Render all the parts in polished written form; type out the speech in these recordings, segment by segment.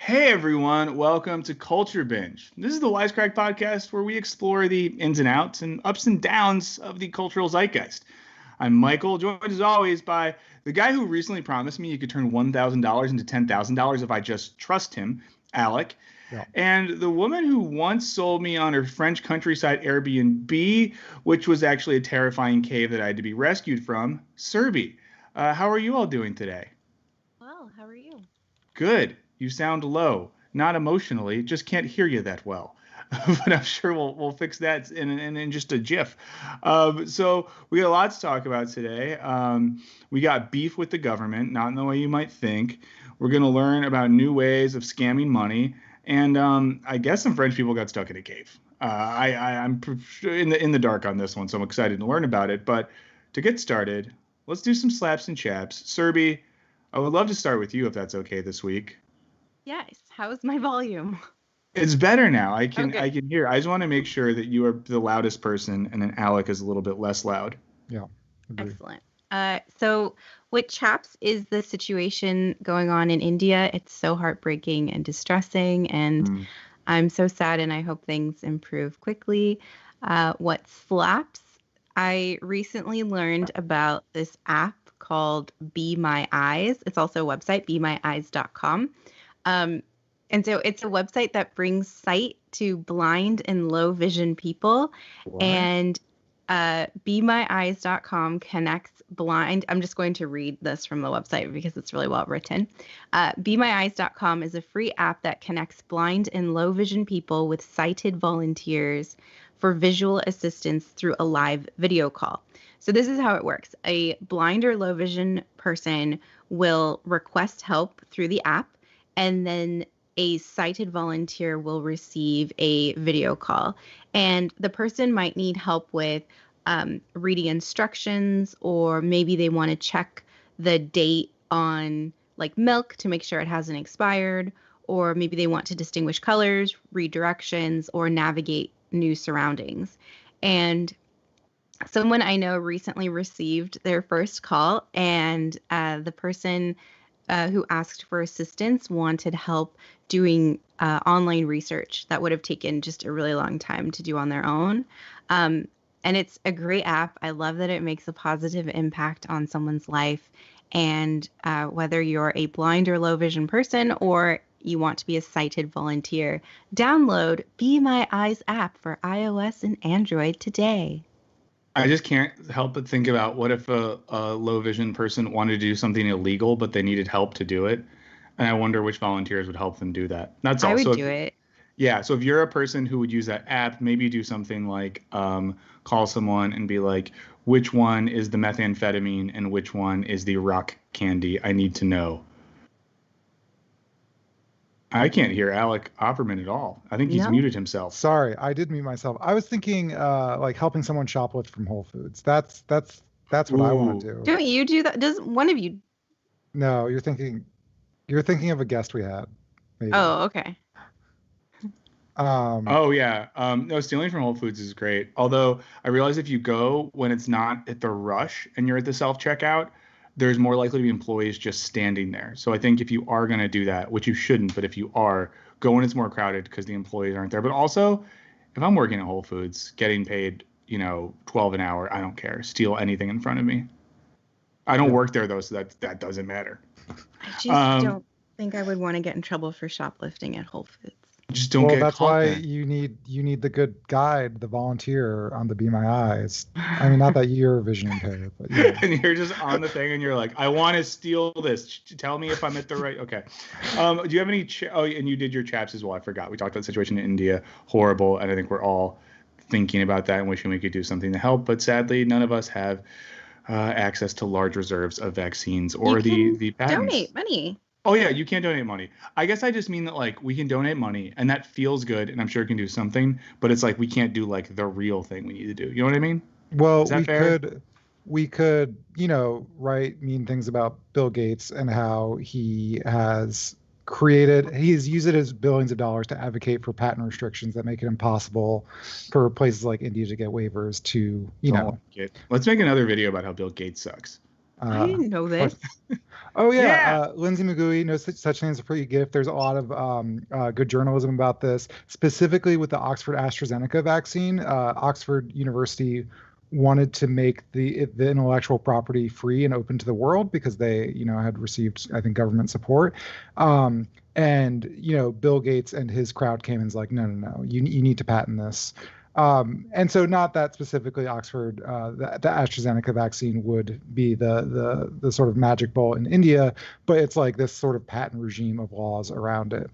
Hey everyone, welcome to Culture Binge. This is the Wisecrack podcast where we explore the ins and outs and ups and downs of the cultural zeitgeist. I'm Michael, joined as always by the guy who recently promised me he could turn $1,000 into $10,000 if I just trust him, Alec. Yeah. And the woman who once sold me on her French countryside Airbnb, which was actually a terrifying cave that I had to be rescued from, Serby. How are you all doing today? Well, how are you? Good. You sound low. Not emotionally, just can't hear you that well. But I'm sure we'll fix that in just a jiff. So we got a lot to talk about today. We got beef with the government, not in the way you might think. We're going to learn about new ways of scamming money. And I guess some French people got stuck in a cave. I'm in the dark on this one, so I'm excited to learn about it. But to get started, let's do some slaps and chaps. Serby, I would love to start with you if that's okay this week. Yes. How's my volume? It's better now. I can hear. I just want to make sure that you are the loudest person and then Alec is a little bit less loud. Yeah. Agree. Excellent. So what chaps is the situation going on in India? It's so heartbreaking and distressing, and I'm so sad, and I hope things improve quickly. What slaps? I recently learned about this app called Be My Eyes. It's also a website, bemyeyes.com. And so it's a website that brings sight to blind and low vision people. What? And bemyeyes.com connects blind. I'm just going to read this from the website because it's really well written. Bemyeyes.com is a free app that connects blind and low vision people with sighted volunteers for visual assistance through a live video call. So this is how it works. A blind or low vision person will request help through the app, and then a sighted volunteer will receive a video call. And the person might need help with reading instructions, or maybe they want to check the date on like milk to make sure it hasn't expired, or maybe they want to distinguish colors, read directions, or navigate new surroundings. And someone I know recently received their first call, and the person who asked for assistance wanted help doing online research that would have taken just a really long time to do on their own. And it's a great app. I love that it makes a positive impact on someone's life. And whether you're a blind or low vision person, or you want to be a sighted volunteer, download Be My Eyes app for iOS and Android today. I just can't help but think about what if a low vision person wanted to do something illegal, but they needed help to do it. And I wonder which volunteers would help them do that. That's all. I would do it. Yeah. So if you're a person who would use that app, maybe do something like call someone and be like, which one is the methamphetamine and which one is the rock candy? I need to know. I can't hear Alec Opperman at all. I think he's muted himself. Sorry, I did mute myself. I was thinking like helping someone shoplift from Whole Foods. That's what I want to do. Don't you do that? Does one of you? No, you're thinking of a guest we had. Maybe. Oh, okay. Oh yeah. No, stealing from Whole Foods is great. Although I realize if you go when it's not at the rush and you're at the self-checkout, there's more likely to be employees just standing there. So I think if you are going to do that, which you shouldn't, but if you are, go when it's more crowded because the employees aren't there. But also, if I'm working at Whole Foods, getting paid, $12 an hour, I don't care. Steal anything in front of me. I don't work there though, so that doesn't matter. I just don't think I would want to get in trouble for shoplifting at Whole Foods. Just don't get that's caught why then. you need the good guide, the volunteer on the Be My Eyes. I mean, not that you're vision impaired, but yeah. And you're just on the thing and you're like, I want to steal this. Tell me if I'm at the right. Okay. Do you have any? And you did your chaps as well. I forgot. We talked about the situation in India. Horrible. And I think we're all thinking about that and wishing we could do something to help. But sadly, none of us have access to large reserves of vaccines or the patents. Donate money. Oh, yeah, you can't donate money. I guess I just mean that, like, we can donate money, and that feels good, and I'm sure it can do something, but it's like we can't do, like, the real thing we need to do. You know what I mean? Well, Is that fair? we could, write mean things about Bill Gates and how he's used his billions of dollars to advocate for patent restrictions that make it impossible for places like India to get waivers to, Let's make another video about how Bill Gates sucks. I didn't know this. Oh yeah, Yeah. Lindsay McGooey, No Such Thing as a Free Gift. There's a lot of good journalism about this, specifically with the Oxford AstraZeneca vaccine. Oxford University wanted to make the intellectual property free and open to the world because they, had received, I think, government support. And Bill Gates and his crowd came and was like, no, you need to patent this. And so not that specifically Oxford, the AstraZeneca vaccine would be the sort of magic bullet in India, but it's like this sort of patent regime of laws around it.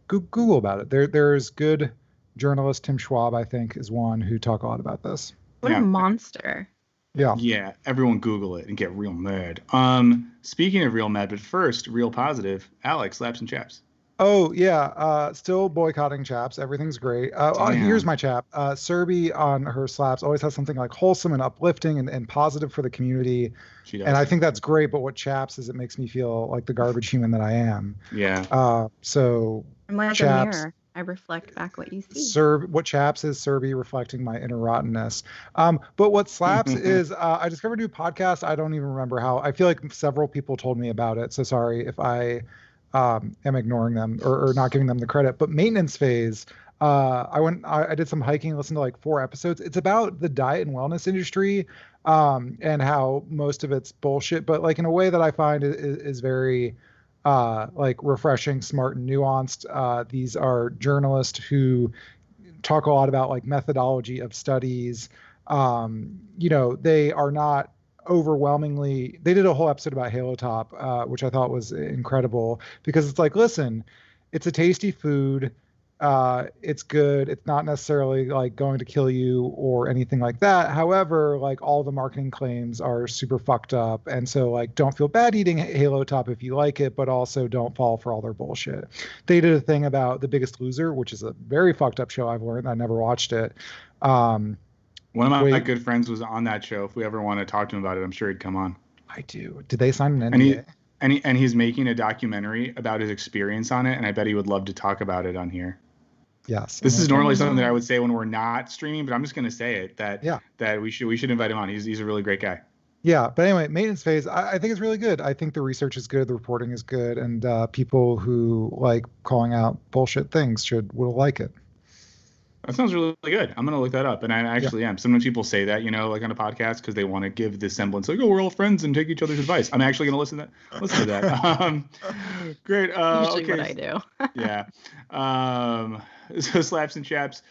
Google about it. There's good journalist Tim Schwab, I think, is one who talk a lot about this. What a monster. Yeah. Yeah. Everyone Google it and get real mad. Speaking of real mad, but first, real positive. Alex, slaps and chaps. Oh yeah, still boycotting chaps. Everything's great. Here's my chap. Serby on her slaps always has something like wholesome and uplifting and positive for the community. She does. And I think that's great. But what chaps is it makes me feel like the garbage human that I am. Yeah. So I'm like chaps, a mirror. I reflect back what you see. What chaps is Serby reflecting my inner rottenness. But what slaps is I discovered a new podcast. I don't even remember how. I feel like several people told me about it. So sorry if I am ignoring them or not giving them the credit. But Maintenance Phase, I did some hiking, listened to like 4 episodes. It's about the diet and wellness industry and how most of it's bullshit, but like in a way that I find is very like refreshing, smart, and nuanced. These are journalists who talk a lot about like methodology of studies. They are not overwhelmingly. They did a whole episode about Halo Top, which I thought was incredible because it's like, listen, it's a tasty food. It's good. It's not necessarily like going to kill you or anything like that. However, like all the marketing claims are super fucked up. And so like, don't feel bad eating Halo Top if you like it, but also don't fall for all their bullshit. They did a thing about The Biggest Loser, which is a very fucked up show. I've learned. I never watched it. One of my good friends was on that show. If we ever want to talk to him about it, I'm sure he'd come on. I do. Did they sign an NDA? And he's making a documentary about his experience on it, and I bet he would love to talk about it on here. Yes. This is normally something that I would say when we're not streaming, but I'm just going to say it that we should invite him on. He's a really great guy. Yeah, but anyway, Maintenance Phase, I think it's really good. I think the research is good, the reporting is good, and people who like calling out bullshit things will like it. That sounds really good. I'm going to look that up. And I actually am. Sometimes people say that, like on a podcast because they want to give this semblance like, oh, we're all friends and take each other's advice. I'm actually going to listen to that. Great. Usually okay. what I do. Yeah. So slaps and chaps.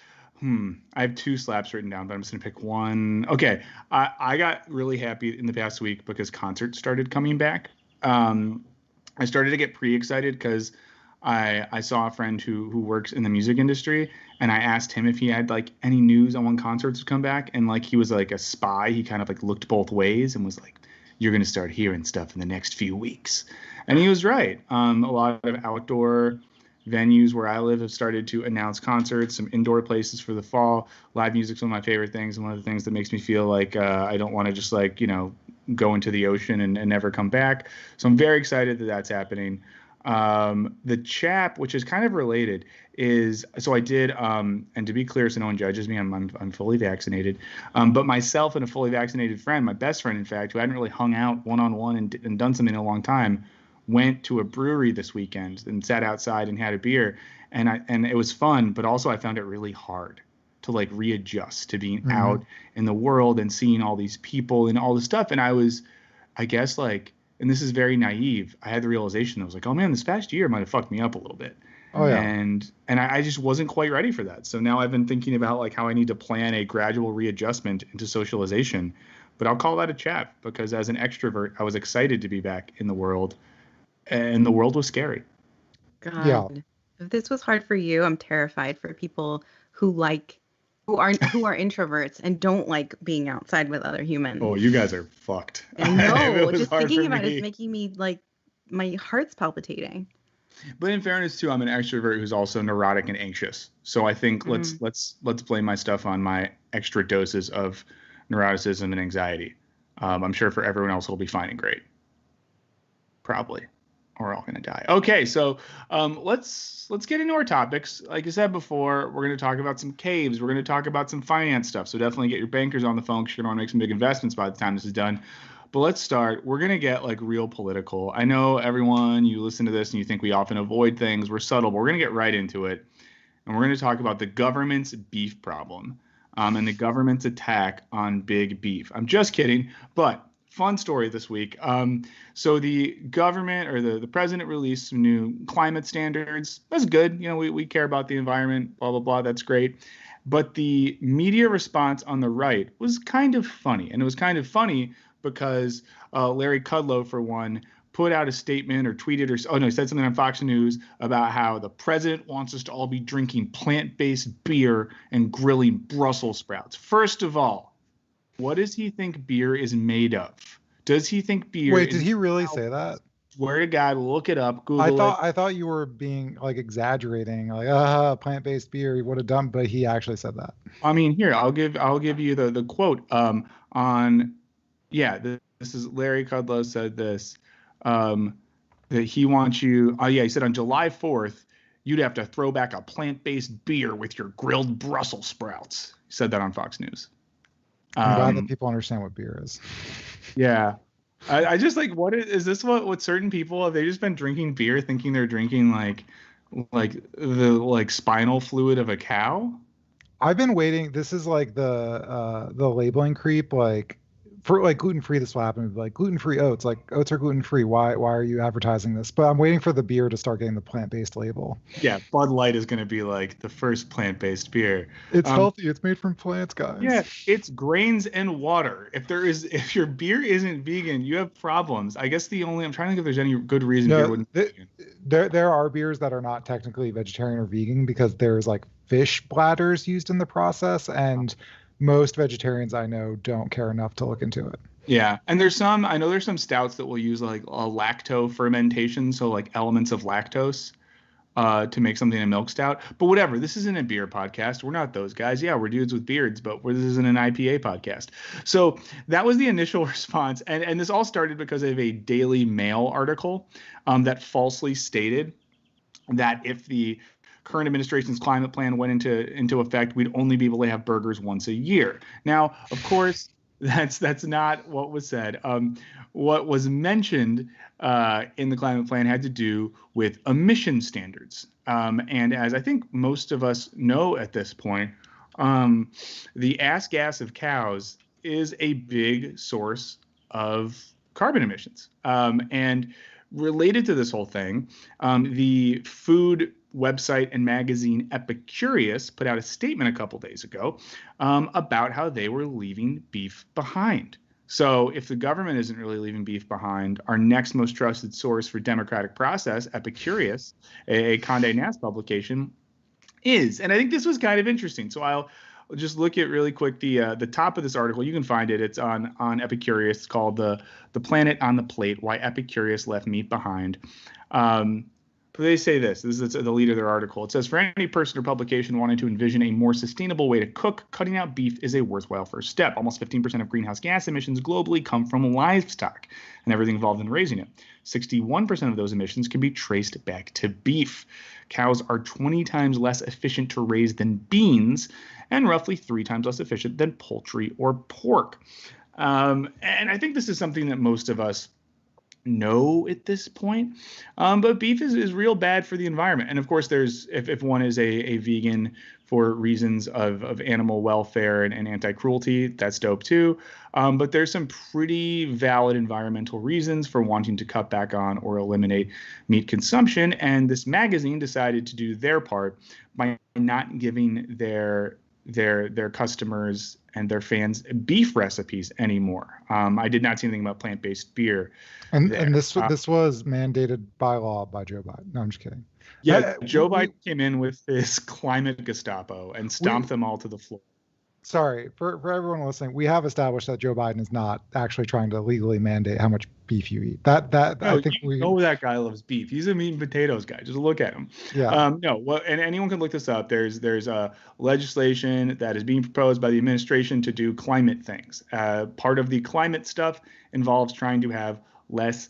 I have 2 slaps written down, but I'm just going to pick one. Okay. I got really happy in the past week because concerts started coming back. I started to get pretty excited because I saw a friend who works in the music industry, and I asked him if he had like any news on when concerts would come back. And like he was like a spy. He kind of like looked both ways and was like, you're going to start hearing stuff in the next few weeks. And he was right. A lot of outdoor venues where I live have started to announce concerts, some indoor places for the fall. Live music's one of my favorite things, and one of the things that makes me feel like I don't want to just like, go into the ocean and never come back. So I'm very excited that that's happening. The chap, which is kind of related, is so I did, and to be clear, so no one judges me, I'm fully vaccinated. But myself and a fully vaccinated friend, my best friend, in fact, who hadn't really hung out one-on-one and done something in a long time, went to a brewery this weekend and sat outside and had a beer, and it was fun, but also I found it really hard to like readjust to being out in the world and seeing all these people and all this stuff. And I was, I guess, like, and this is very naive, I had the realization, I was like, oh man, this past year might have fucked me up a little bit. Oh yeah. And I just wasn't quite ready for that. So now I've been thinking about like how I need to plan a gradual readjustment into socialization. But I'll call that a chat because as an extrovert, I was excited to be back in the world, and the world was scary. God. Yeah. If this was hard for you, I'm terrified for people who are introverts and don't like being outside with other humans. Oh, you guys are fucked. I know. Just thinking about it is making me like my heart's palpitating. But in fairness too, I'm an extrovert who's also neurotic and anxious. So I think let's blame my stuff on my extra doses of neuroticism and anxiety. I'm sure for everyone else it'll be fine and great. Probably. Or we're all gonna die. Okay, so let's get into our topics. Like I said before, we're gonna talk about some caves. We're gonna talk about some finance stuff. So definitely get your bankers on the phone because you're gonna want to make some big investments by the time this is done. But let's start. We're going to get like real political. I know everyone, you listen to this and you think we often avoid things. We're subtle, but we're going to get right into it. And we're going to talk about the government's beef problem and the government's attack on big beef. I'm just kidding, but fun story this week. So the government or the president released some new climate standards. That's good. You know, we care about the environment, blah, blah, blah. That's great. But the media response on the right was kind of funny. And it was kind of funny because Larry Kudlow, for one, put out a statement or tweeted he said something on Fox News about how the president wants us to all be drinking plant-based beer and grilling Brussels sprouts. First of all, what does he think beer is made of? Does he think beer? Wait, did he really say that? Swear to God, look it up. Google it. I thought you were being like exaggerating, like plant-based beer. What a dumb, but he actually said that. I mean, here I'll give you the quote this is Larry Kudlow said this. That he wants you. He said on July 4th, you'd have to throw back a plant-based beer with your grilled Brussels sprouts. He said that on Fox News. I'm glad that people understand what beer is. Yeah. I just like, is this what certain people have they just been drinking beer thinking they're drinking like the spinal fluid of a cow? I've been waiting. This is like the labeling creep, like for like gluten-free, this will happen. Like gluten-free oats, like oats are gluten-free. Why are you advertising this? But I'm waiting for the beer to start getting the plant-based label. Yeah, Bud Light is going to be like the first plant-based beer. It's healthy. It's made from plants, guys. Yeah, it's grains and water. If your beer isn't vegan, you have problems. I guess I'm trying to think if there's any good reason beer wouldn't be vegan. There are beers that are not technically vegetarian or vegan because there's like fish bladders used in the process, and most vegetarians I know don't care enough to look into it. Yeah, and there's some stouts that will use like a lacto fermentation, so like elements of lactose to make something a milk stout. But whatever, this isn't a beer podcast. We're not those guys. Yeah, we're dudes with beards, but this isn't an IPA podcast. So that was the initial response, and this all started because of a Daily Mail article that falsely stated that if the current administration's climate plan went into effect, we'd only be able to have burgers once a year. Now, of course, that's not what was said. What was mentioned in the climate plan had to do with emission standards. And as I think most of us know at this point, the ass gas of cows is a big source of carbon emissions. And related to this whole thing, the food website and magazine Epicurious put out a statement a couple days ago about how they were leaving beef behind. So if the government isn't really leaving beef behind, our next most trusted source for democratic process, Epicurious, a Condé Nast publication, is. And I think this was kind of interesting. So I'll just look at really quick the top of this article. You can find it. It's on Epicurious. It's called the Planet on the Plate: Why Epicurious Left Meat Behind. They say this is the lead of their article. It says, for any person or publication wanting to envision a more sustainable way to cook, cutting out beef is a worthwhile first step. Almost 15% of greenhouse gas emissions globally come from livestock and everything involved in raising it. 61% of those emissions can be traced back to beef. Cows are 20 times less efficient to raise than beans and roughly 3 times less efficient than poultry or pork. And I think this is something that most of us know at this point, but beef is real bad for the environment. And of course, there's if one is a vegan for reasons of animal welfare and anti-cruelty, that's dope too. But there's some pretty valid environmental reasons for wanting to cut back on or eliminate meat consumption. And this magazine decided to do their part by not giving their customers and their fans beef recipes anymore. I did not see anything about plant-based beer. And this was mandated by law by Joe Biden. No, I'm just kidding. Yeah, Joe Biden came in with this climate Gestapo and stomped them all to the floor. Sorry, for everyone listening, we have established that Joe Biden is not actually trying to legally mandate how much beef you eat. I think we know that guy loves beef. He's a meat and potatoes guy. Just look at him. Yeah. And anyone can look this up. There's a legislation that is being proposed by the administration to do climate things. Part of the climate stuff involves trying to have less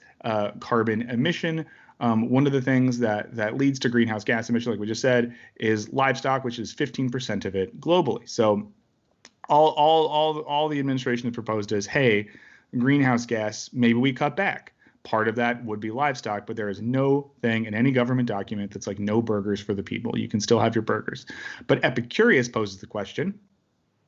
carbon emission. One of the things that leads to greenhouse gas emission, like we just said, is livestock, which is 15% of it globally. So all the administration has proposed is, hey, greenhouse gas, maybe we cut back. Part of that would be livestock, but there is no thing in any government document that's like no burgers for the people. You can still have your burgers. But Epicurious poses the question,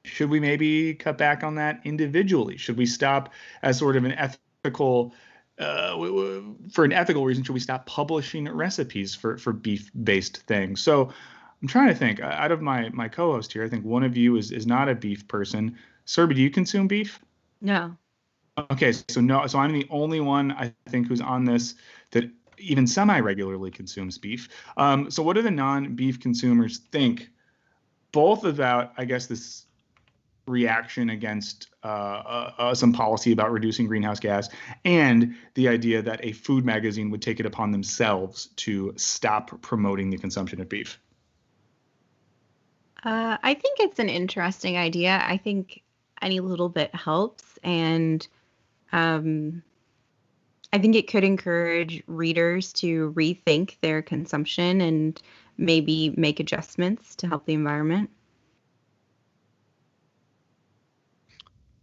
should we maybe cut back on that individually? Should we stop as sort of an ethical, for an ethical reason, should we stop publishing recipes for beef-based things? So I'm trying to think, out of my co-host here, I think one of you is not a beef person. Serby, do you consume beef? No. Okay, so no, so I'm the only one I think who's on this that even semi-regularly consumes beef. So what do the non-beef consumers think, both about, I guess, this reaction against some policy about reducing greenhouse gas, and the idea that a food magazine would take it upon themselves to stop promoting the consumption of beef? I think it's an interesting idea. I think any little bit helps, and I think it could encourage readers to rethink their consumption and maybe make adjustments to help the environment.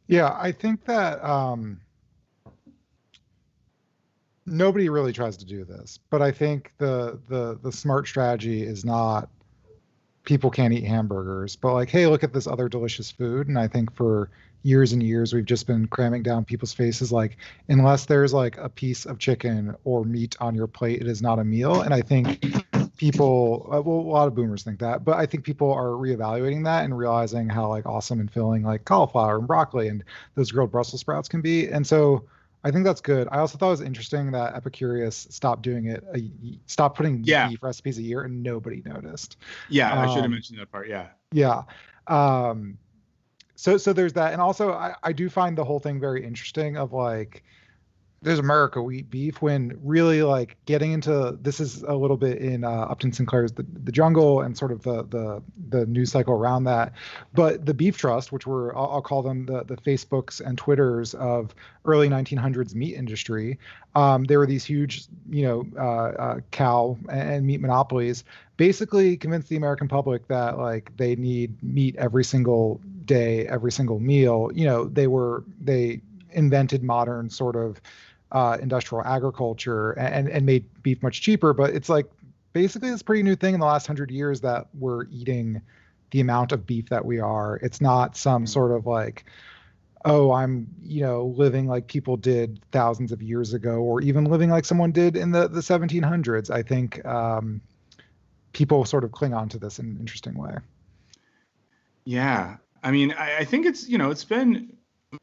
Yeah, I think that nobody really tries to do this, but I think the smart strategy is not people can't eat hamburgers, but like, hey, look at this other delicious food. And I think for years and years, we've just been cramming down people's faces, like, unless there's like a piece of chicken or meat on your plate, it is not a meal. And I think people, well, a lot of boomers think that, but I think people are reevaluating that and realizing how like awesome and filling like cauliflower and broccoli and those grilled Brussels sprouts can be. And so I think that's good. I also thought it was interesting that Epicurious stopped doing it, stopped putting beef recipes a year, and nobody noticed. Yeah, I should have mentioned that part. Yeah. Yeah. So there's that. And also I do find the whole thing very interesting of like, there's America, we eat beef, when really like getting into this is a little bit in Upton Sinclair's the Jungle and sort of the news cycle around that. But the Beef Trust, which I'll call them the Facebooks and Twitters of early 1900s meat industry, there were these huge, cow and meat monopolies, basically convinced the American public that like they need meat every single day, every single meal. They invented modern sort of industrial agriculture and made beef much cheaper. But it's like basically this pretty new thing in the last 100 years that we're eating the amount of beef that we are. It's not some sort of like, oh, I'm living like people did thousands of years ago, or even living like someone did in the 1700s. I think people sort of cling on to this in an interesting way. Yeah, I mean, I think it's been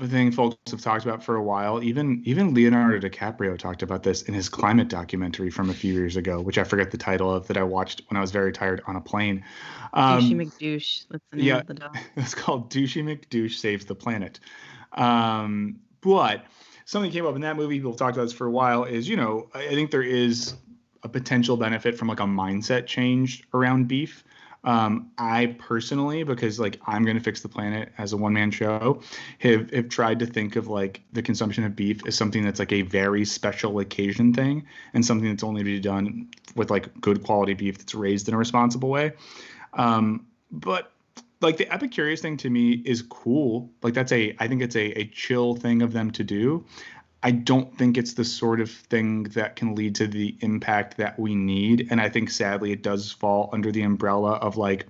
a thing folks have talked about for a while. Even Leonardo DiCaprio talked about this in his climate documentary from a few years ago, which I forget the title of, that I watched when I was very tired on a plane. Douchey McDouche. That's the name of the dog. It's called Douchey McDouche Saves the Planet. But something came up in that movie, people talked about this for a while, is, I think there is a potential benefit from like a mindset change around beef. I personally, because like I'm going to fix the planet as a one-man show, have tried to think of like the consumption of beef as something that's like a very special occasion thing, and something that's only to be done with like good quality beef that's raised in a responsible way. But like the Epicurious thing to me is cool. Like I think it's a chill thing of them to do. I don't think it's the sort of thing that can lead to the impact that we need. And I think sadly it does fall under the umbrella of like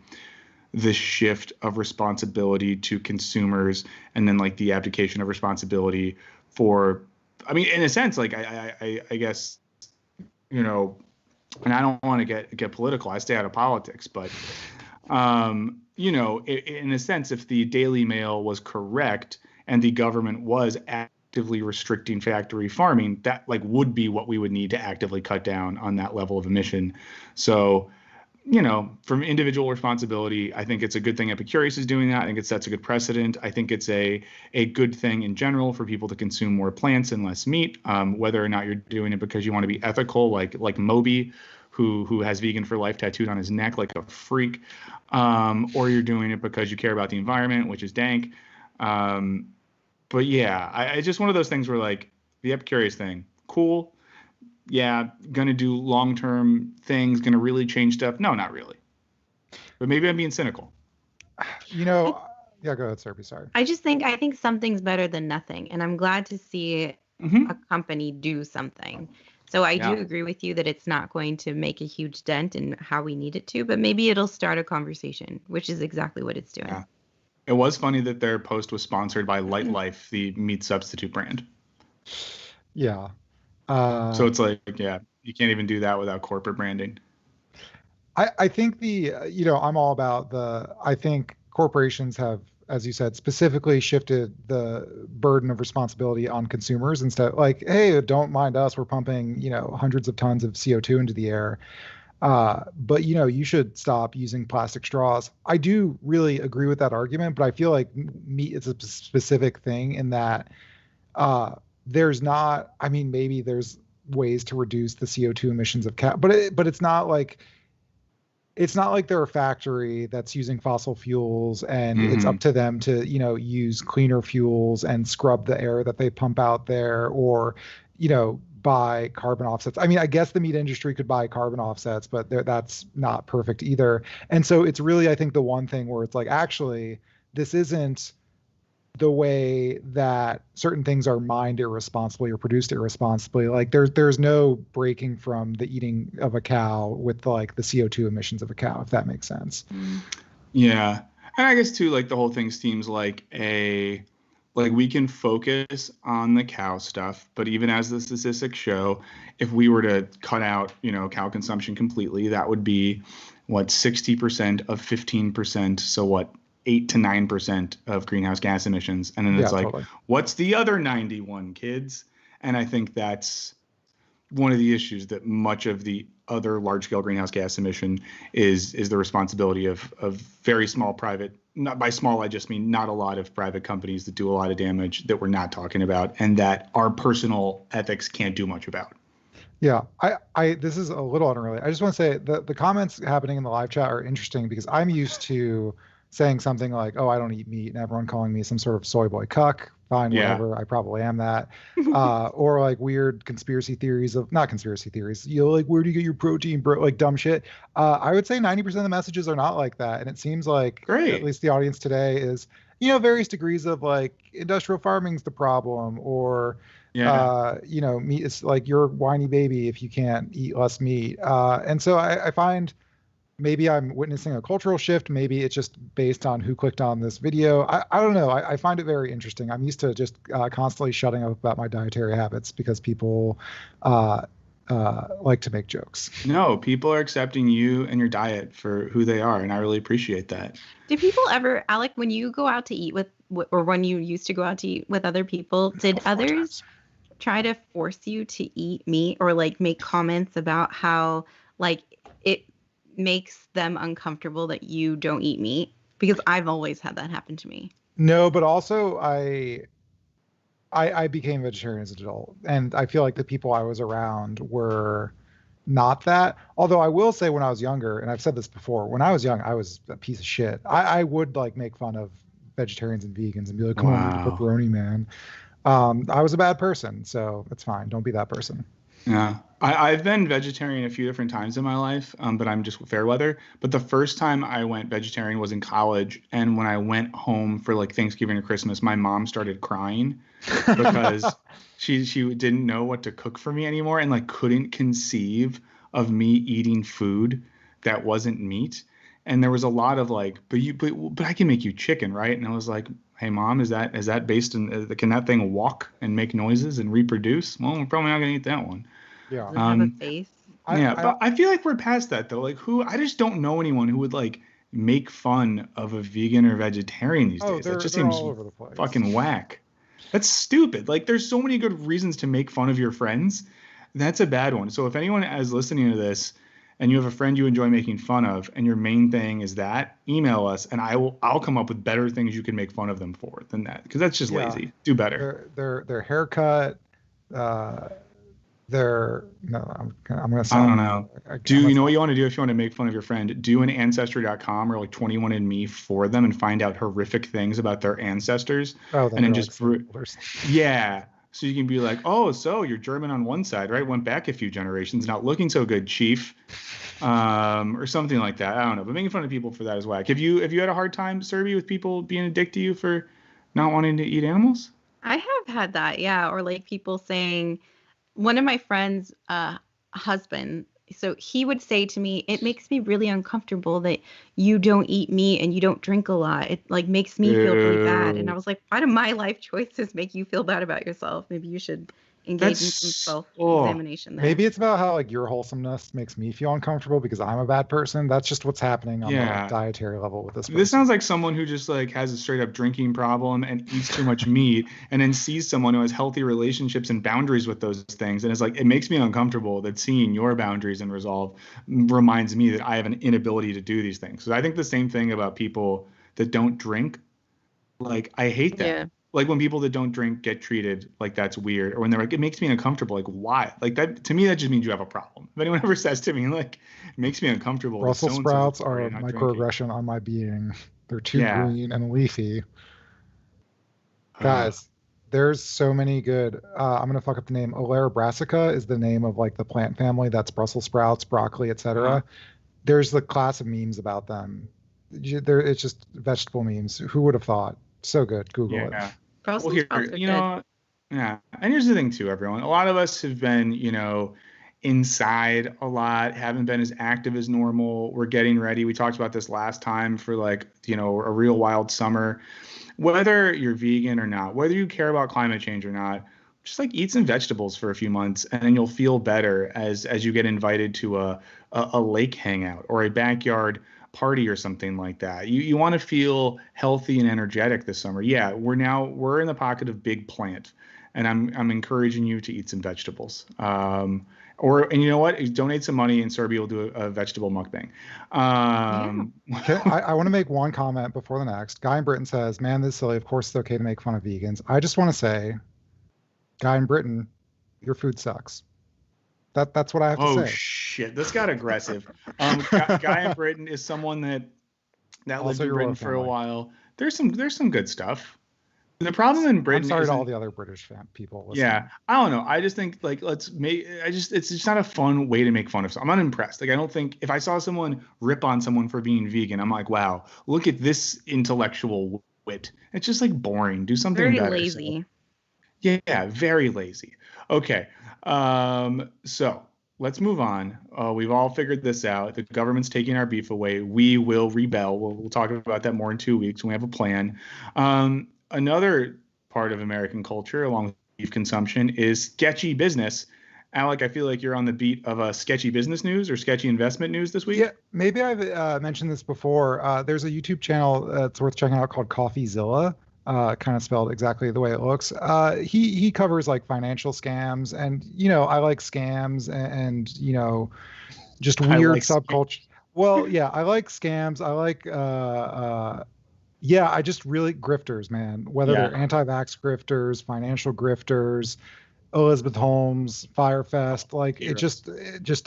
the shift of responsibility to consumers, and then like the abdication of responsibility for, I mean, in a sense, like I guess, and I don't want to get political, I stay out of politics, but in a sense, if the Daily Mail was correct and the government was actively restricting factory farming, that like would be what we would need to actively cut down on that level of emission. So, from individual responsibility, I think it's a good thing Epicurious is doing that. I think it sets a good precedent. I think it's a good thing in general for people to consume more plants and less meat, whether or not you're doing it because you want to be ethical, like Moby, who has vegan for life tattooed on his neck like a freak, or you're doing it because you care about the environment, which is dank. But yeah, it's just one of those things where like the Epicurious thing, cool. Yeah, going to do long-term things, going to really change stuff. No, not really. But maybe I'm being cynical. Yeah, go ahead, Serby. Sorry. I think something's better than nothing, and I'm glad to see a company do something. So I do agree with you that it's not going to make a huge dent in how we need it to, but maybe it'll start a conversation, which is exactly what it's doing. Yeah. It was funny that their post was sponsored by Light Life, the meat substitute brand. Yeah. So it's like, yeah, you can't even do that without corporate branding. I think I'm all about I think corporations have, as you said, specifically shifted the burden of responsibility on consumers instead. Like, hey, don't mind us. We're pumping, hundreds of tons of CO2 into the air. But you should stop using plastic straws. I do really agree with that argument, but I feel like meat is a specific thing in that there's not. I mean, maybe there's ways to reduce the CO2 emissions of cow, but it's not like. It's not like they're a factory that's using fossil fuels and it's up to them to, use cleaner fuels and scrub the air that they pump out there or, buy carbon offsets. I mean, I guess the meat industry could buy carbon offsets, but that's not perfect either. And so it's really, I think, the one thing where it's like, actually, this isn't the way that certain things are mined irresponsibly or produced irresponsibly. Like there's no breaking from the eating of a cow with like the CO2 emissions of a cow, if that makes sense. Yeah. And I guess too, like the whole thing seems like we can focus on the cow stuff, but even as the statistics show, if we were to cut out, cow consumption completely, that would be 60% of 15%. So what? 8 to 9% of greenhouse gas emissions. And then it's totally. What's the other 91, kids? And I think that's one of the issues, that much of the other large scale greenhouse gas emission is the responsibility of very small private, not by small, I just mean not a lot of private companies that do a lot of damage that we're not talking about and that our personal ethics can't do much about. Yeah, I this is a little unrelated. I just want to say the comments happening in the live chat are interesting because I'm used to saying something like, oh, I don't eat meat, and everyone calling me some sort of soy boy cuck. Fine, whatever. I probably am that. Or like weird conspiracy theories not conspiracy theories. Like, where do you get your protein, bro? Like dumb shit. I would say 90% of the messages are not like that. And it seems like at least the audience today is, various degrees of like industrial farming's the problem, or meat is like you're a whiny baby if you can't eat less meat. And so I find maybe I'm witnessing a cultural shift. Maybe it's just based on who clicked on this video. I don't know. I find it very interesting. I'm used to just constantly shutting up about my dietary habits because people like to make jokes. No, people are accepting you and your diet for who they are, and I really appreciate that. Do people ever, Alec, when you go out to eat or when you used to go out to eat with other people, did others try to force you to eat meat or like make comments about how like it makes them uncomfortable that you don't eat meat? Because I've always had that happen to me. No, but also I became vegetarian as an adult, and I feel like the people I was around were not that. Although I will say when I was younger, and I've said this before, when I was young, I was a piece of shit. I would like make fun of vegetarians and vegans and be like, come on, eat pepperoni, man. I was a bad person, so it's fine. Don't be that person. Yeah, I've been vegetarian a few different times in my life, but I'm just fair weather. But the first time I went vegetarian was in college. And when I went home for like Thanksgiving or Christmas, my mom started crying because she didn't know what to cook for me anymore and like couldn't conceive of me eating food that wasn't meat. And there was a lot of like, but I can make you chicken, right? And I was like, hey, Mom, is that based in, can that thing walk and make noises and reproduce? Well, we're probably not going to eat that one. Yeah. Does it have a face? But I feel like we're past that, though. Like, I just don't know anyone who would, like, make fun of a vegan or vegetarian these days. That just seems fucking whack. That's stupid. Like, there's so many good reasons to make fun of your friends. That's a bad one. So if anyone is listening to this and you have a friend you enjoy making fun of and your main thing is that, email us and I'll come up with better things you can make fun of them for than that, because that's just lazy. Do better. Their haircut, I'm gonna say, I don't know. You know what you want to do if you want to make fun of your friend? Do an Ancestry.com or like 21andMe for them and find out horrific things about their ancestors. Oh, and then just yeah. So you can be like, oh, so you're German on one side, right? Went back a few generations, not looking so good, chief. or something like that. I don't know, but making fun of people for that is whack. Have you had a hard time, Serby, with people being a dick to you for not wanting to eat animals? I have had that, yeah. Or like people saying, one of my friends' husband, so he would say to me, it makes me really uncomfortable that you don't eat meat and you don't drink a lot. It like makes me feel really bad. And I Ew. was like, why do my life choices make you feel bad about yourself? Maybe you should engage in some That's self-examination there. Maybe it's about how like your wholesomeness makes me feel uncomfortable because I'm a bad person. That's just what's happening on the like yeah. dietary level with this This person. sounds like someone who just like has a straight up drinking problem and eats too much meat and then sees someone who has healthy relationships and boundaries with those things and is like, it makes me uncomfortable that seeing your boundaries and resolve reminds me that I have an inability to do these things. So I think the same thing about people that don't drink. Like I hate that. Yeah. Like when people that don't drink get treated like that's weird, or when they're like, it makes me uncomfortable. Like why? Like that to me, that just means you have a problem. If anyone ever says to me like, it makes me uncomfortable that Brussels so and so's at sprouts the are party a and not drinking. microaggression on my being. They're too Yeah. green and leafy. Guys, there's so many good. I'm gonna fuck up the name. Olera brassica is the name of like the plant family. That's Brussels sprouts, broccoli, Uh-huh. etc. There's the class of memes about them. It's just vegetable memes. Who would have thought? So good. Google it. Yeah. Well, Brussels here, sprouts are good. yeah. And here's the thing too, everyone. A lot of us have been, inside a lot, haven't been as active as normal. We're getting ready. We talked about this last time for like, a real wild summer. Whether you're vegan or not, whether you care about climate change or not, just like eat some vegetables for a few months and then you'll feel better as you get invited to a lake hangout or a backyard party or something like that. You want to feel healthy and energetic this summer. Yeah, we're in the pocket of big plant, and I'm encouraging you to eat some vegetables. And you know what? Donate some money and Serbia will do a vegetable mukbang. Yeah. I want to make one comment before the next. Guy in Britain says, "Man, this is silly. Of course, it's okay to make fun of vegans." I just want to say, Guy in Britain, your food sucks. That's what I have to Oh say. shit, this got aggressive. Guy in Britain is someone that lived Also, in your royal Britain for a family. while. There's some good stuff. The problem in I'm Britain sorry to all isn't. the other British people Yeah, listening. I don't know. I just think like let's make. It's just not a fun way to make fun of someone. I'm not impressed. Like I don't think if I saw someone rip on someone for being vegan, I'm like, wow, look at this intellectual wit. It's just like boring. Do something Very better. So lazy. yeah, very lazy. Okay. So let's move on. We've all figured this out. The government's taking our beef away. We will rebel. We'll talk about that more in 2 weeks when we have a plan. Another part of American culture, along with beef consumption, is sketchy business. Alec, I feel like you're on the beat of sketchy business news or sketchy investment news this Yeah, week. maybe I've mentioned this before. There's a YouTube channel that's worth checking out called CoffeeZilla, kind of spelled exactly the way it looks. He covers like financial scams, and I like scams and just I weird like subculture. Well, yeah, I like scams. I like yeah, I just really grifters, man. Whether yeah. they're anti-vax grifters, financial grifters, Elizabeth Holmes, Firefest, like Heroes.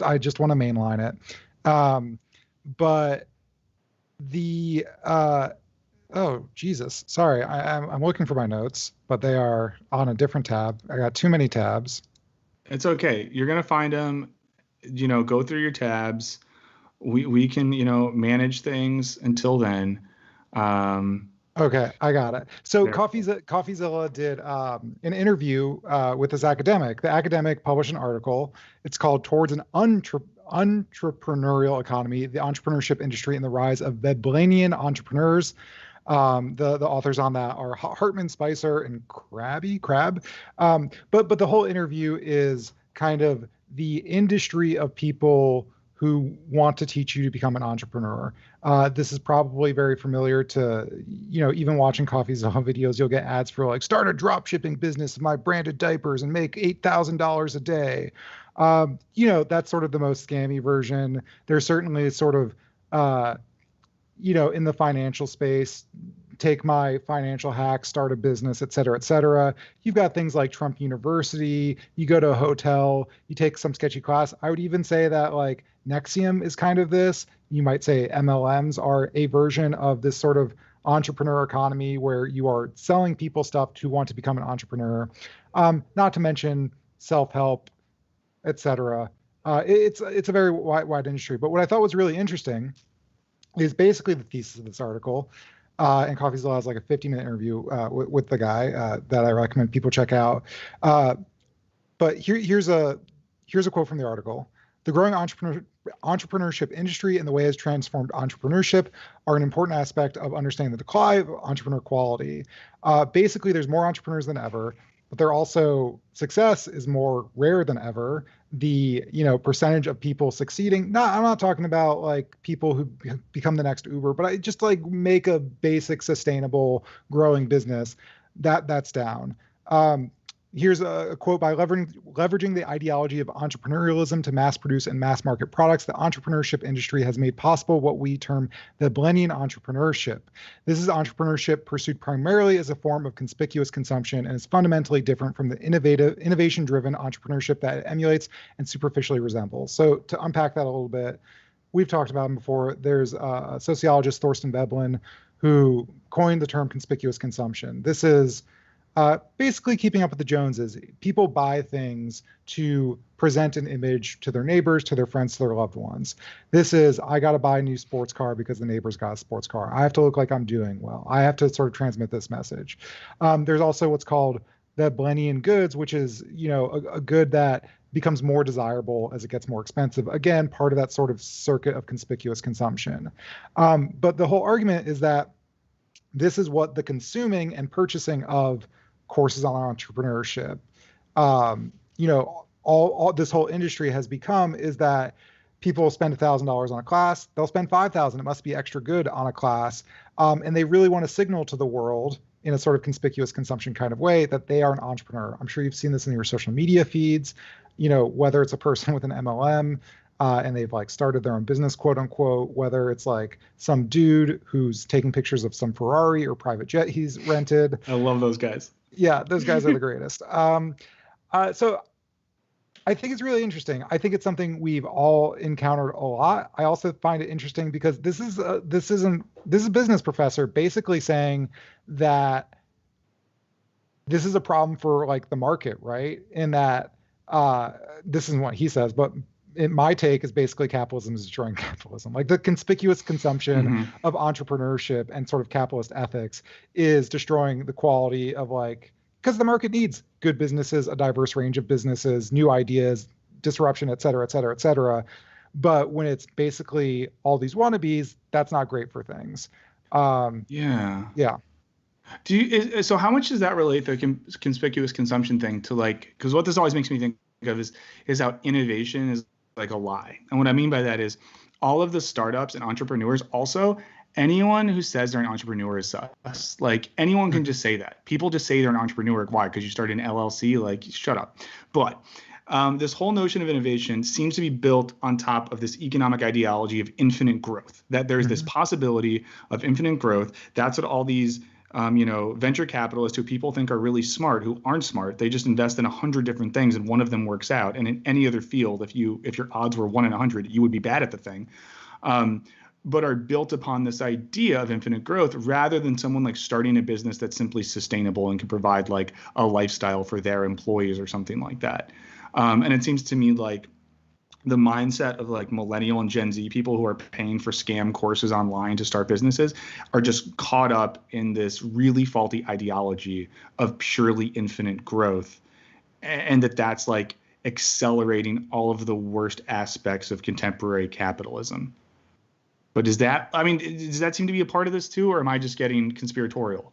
I just want to mainline it. But the oh Jesus, sorry, I'm looking for my notes, but they are on a different tab. I got too many tabs. It's okay. You're gonna find them. Go through your tabs. We can manage things until then. Um, Okay, I got it. So there. CoffeeZilla did an interview with this academic. The academic published an article. It's called "Towards an Entrepreneurial Economy: The Entrepreneurship Industry and the Rise of Veblanian Entrepreneurs." The authors on that are Hartman, Spicer, and Crab. But the whole interview is kind of the industry of people who want to teach you to become an entrepreneur. This is probably very familiar to, even watching CoffeeZilla videos, you'll get ads for like, start a drop shipping business of my branded diapers and make $8,000 a day. That's sort of the most scammy version. There's certainly sort of, in the financial space, take my financial hack, start a business, et cetera, et cetera. You've got things like Trump University. You go to a hotel, you take some sketchy class. I would even say that like Nexium is kind of this. You might say MLMs are a version of this sort of entrepreneur economy where you are selling people stuff to want to become an entrepreneur. Not to mention self-help, et cetera. It's a very wide industry. But what I thought was really interesting is basically the thesis of this article. And CoffeeZilla has like a 50-minute interview with the guy that I recommend people check out. But here's a quote from the article. The growing entrepreneurship industry and the way it has transformed entrepreneurship are an important aspect of understanding the decline of entrepreneur quality. Basically, there's more entrepreneurs than ever, but they're also success is more rare than ever. The percentage of people succeeding. I'm not talking about like people who become the next Uber, but I just like make a basic sustainable growing business. That's down. Here's a quote: by leveraging the ideology of entrepreneurialism to mass produce and mass market products, the entrepreneurship industry has made possible what we term the Blenian entrepreneurship. This is entrepreneurship pursued primarily as a form of conspicuous consumption and is fundamentally different from the innovation-driven entrepreneurship that it emulates and superficially resembles. So to unpack that a little bit, we've talked about him before. There's a sociologist, Thorsten Veblen, who coined the term conspicuous consumption. This is basically keeping up with the Joneses. People buy things to present an image to their neighbors, to their friends, to their loved ones. This is, I got to buy a new sports car because the neighbor's got a sports car. I have to look like I'm doing well. I have to sort of transmit this message. There's also what's called the Blenian goods, which is, a good that becomes more desirable as it gets more expensive. Again, part of that sort of circuit of conspicuous consumption. But the whole argument is that this is what the consuming and purchasing of courses on entrepreneurship, all this whole industry has become is that people will spend $1,000 on a class, they'll spend $5,000. It must be extra good on a class, and they really want to signal to the world in a sort of conspicuous consumption kind of way that they are an entrepreneur. I'm sure you've seen this in your social media feeds, whether it's a person with an MLM. And they've like started their own business, quote unquote, whether it's like some dude who's taking pictures of some Ferrari or private jet he's rented. I love those guys. Yeah, those guys are the greatest. So I think it's really interesting. I think it's something we've all encountered a lot. I also find it interesting because this is a business professor basically saying that this is a problem for like the market, right? In that this isn't what he says, but my take is basically capitalism is destroying capitalism. Like the conspicuous consumption of entrepreneurship and sort of capitalist ethics is destroying the quality of like, because the market needs good businesses, a diverse range of businesses, new ideas, disruption, et cetera, et cetera, et cetera. But when it's basically all these wannabes, that's not great for things. Yeah. Yeah. So how much does that relate, the conspicuous consumption thing, to like, because what this always makes me think of is how innovation is like a lie. And what I mean by that is all of the startups and entrepreneurs, also anyone who says they're an entrepreneur is sus. Like anyone can just say that. People just say they're an entrepreneur. Why? Because you started an LLC? Like, shut up. But this whole notion of innovation seems to be built on top of this economic ideology of infinite growth, that there's this possibility of infinite growth. That's what all these venture capitalists who people think are really smart, who aren't smart, they just invest in 100 different things and one of them works out. And in any other field, if your odds were 1 in 100, you would be bad at the thing. But are built upon this idea of infinite growth rather than someone like starting a business that's simply sustainable and can provide like a lifestyle for their employees or something like that. And it seems to me like the mindset of like millennial and Gen Z people who are paying for scam courses online to start businesses are just caught up in this really faulty ideology of purely infinite growth. And that's like accelerating all of the worst aspects of contemporary capitalism. But does that seem to be a part of this too, or am I just getting conspiratorial?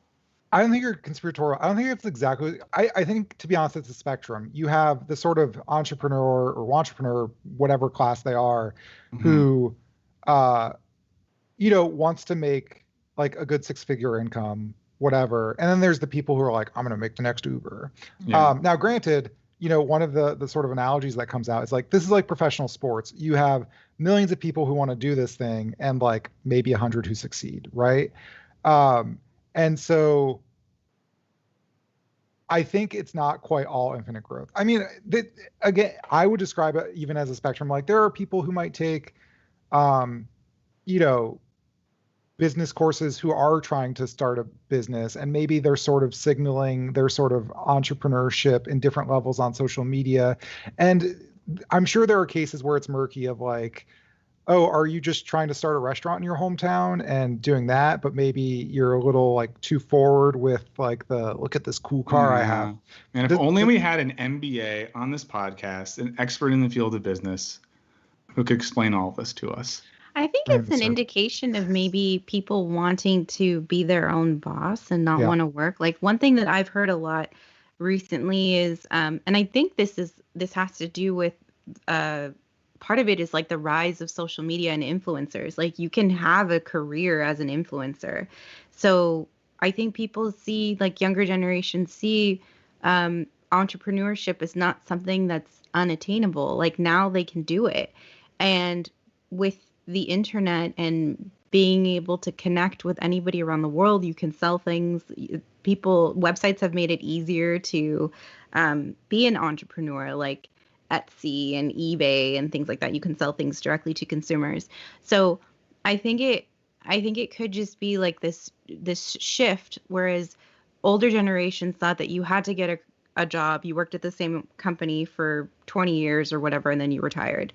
I don't think you're conspiratorial. I don't think it's exactly. I think, to be honest, it's a spectrum. You have the sort of entrepreneur, whatever class they are, who, wants to make like a good 6-figure income, whatever. And then there's the people who are like, I'm going to make the next Uber. Yeah. Now, granted, one of the sort of analogies that comes out is like, this is like professional sports. You have millions of people who want to do this thing and like maybe 100 who succeed, right? And so I think it's not quite all infinite growth. I mean, again, I would describe it even as a spectrum. Like there are people who might take, business courses who are trying to start a business, and maybe they're sort of signaling their sort of entrepreneurship in different levels on social media. And I'm sure there are cases where it's murky of like, oh, are you just trying to start a restaurant in your hometown and doing that, but maybe you're a little like too forward with like the look at this cool car I have. Yeah. And if only we had an MBA on this podcast, an expert in the field of business who could explain all this to us. I think it's an indication of maybe people wanting to be their own boss and not want to work. Like one thing that I've heard a lot recently is, and I think this has to do with, part of it is like the rise of social media and influencers. Like you can have a career as an influencer. So I think people see, like younger generations see, entrepreneurship is not something that's unattainable. Like now they can do it. And with the internet and being able to connect with anybody around the world, you can sell things. Websites have made it easier to be an entrepreneur, like Etsy and eBay and things like that. You can sell things directly to consumers. So I think it could just be like this shift, whereas older generations thought that you had to get a job, you worked at the same company for 20 years or whatever, and then you retired.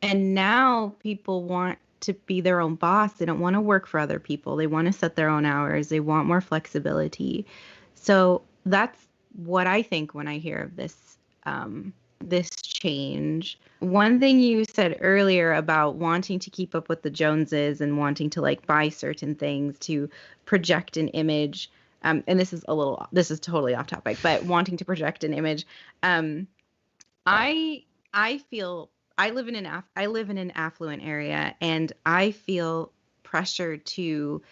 And now people want to be their own boss. They don't want to work for other people. They want to set their own hours. They want more flexibility. So that's what I think when I hear of this change. One thing you said earlier about wanting to keep up with the Joneses and wanting to like buy certain things to project an image. And this is totally off topic, but wanting to project an image. I feel I live in an affluent area, and I feel pressure to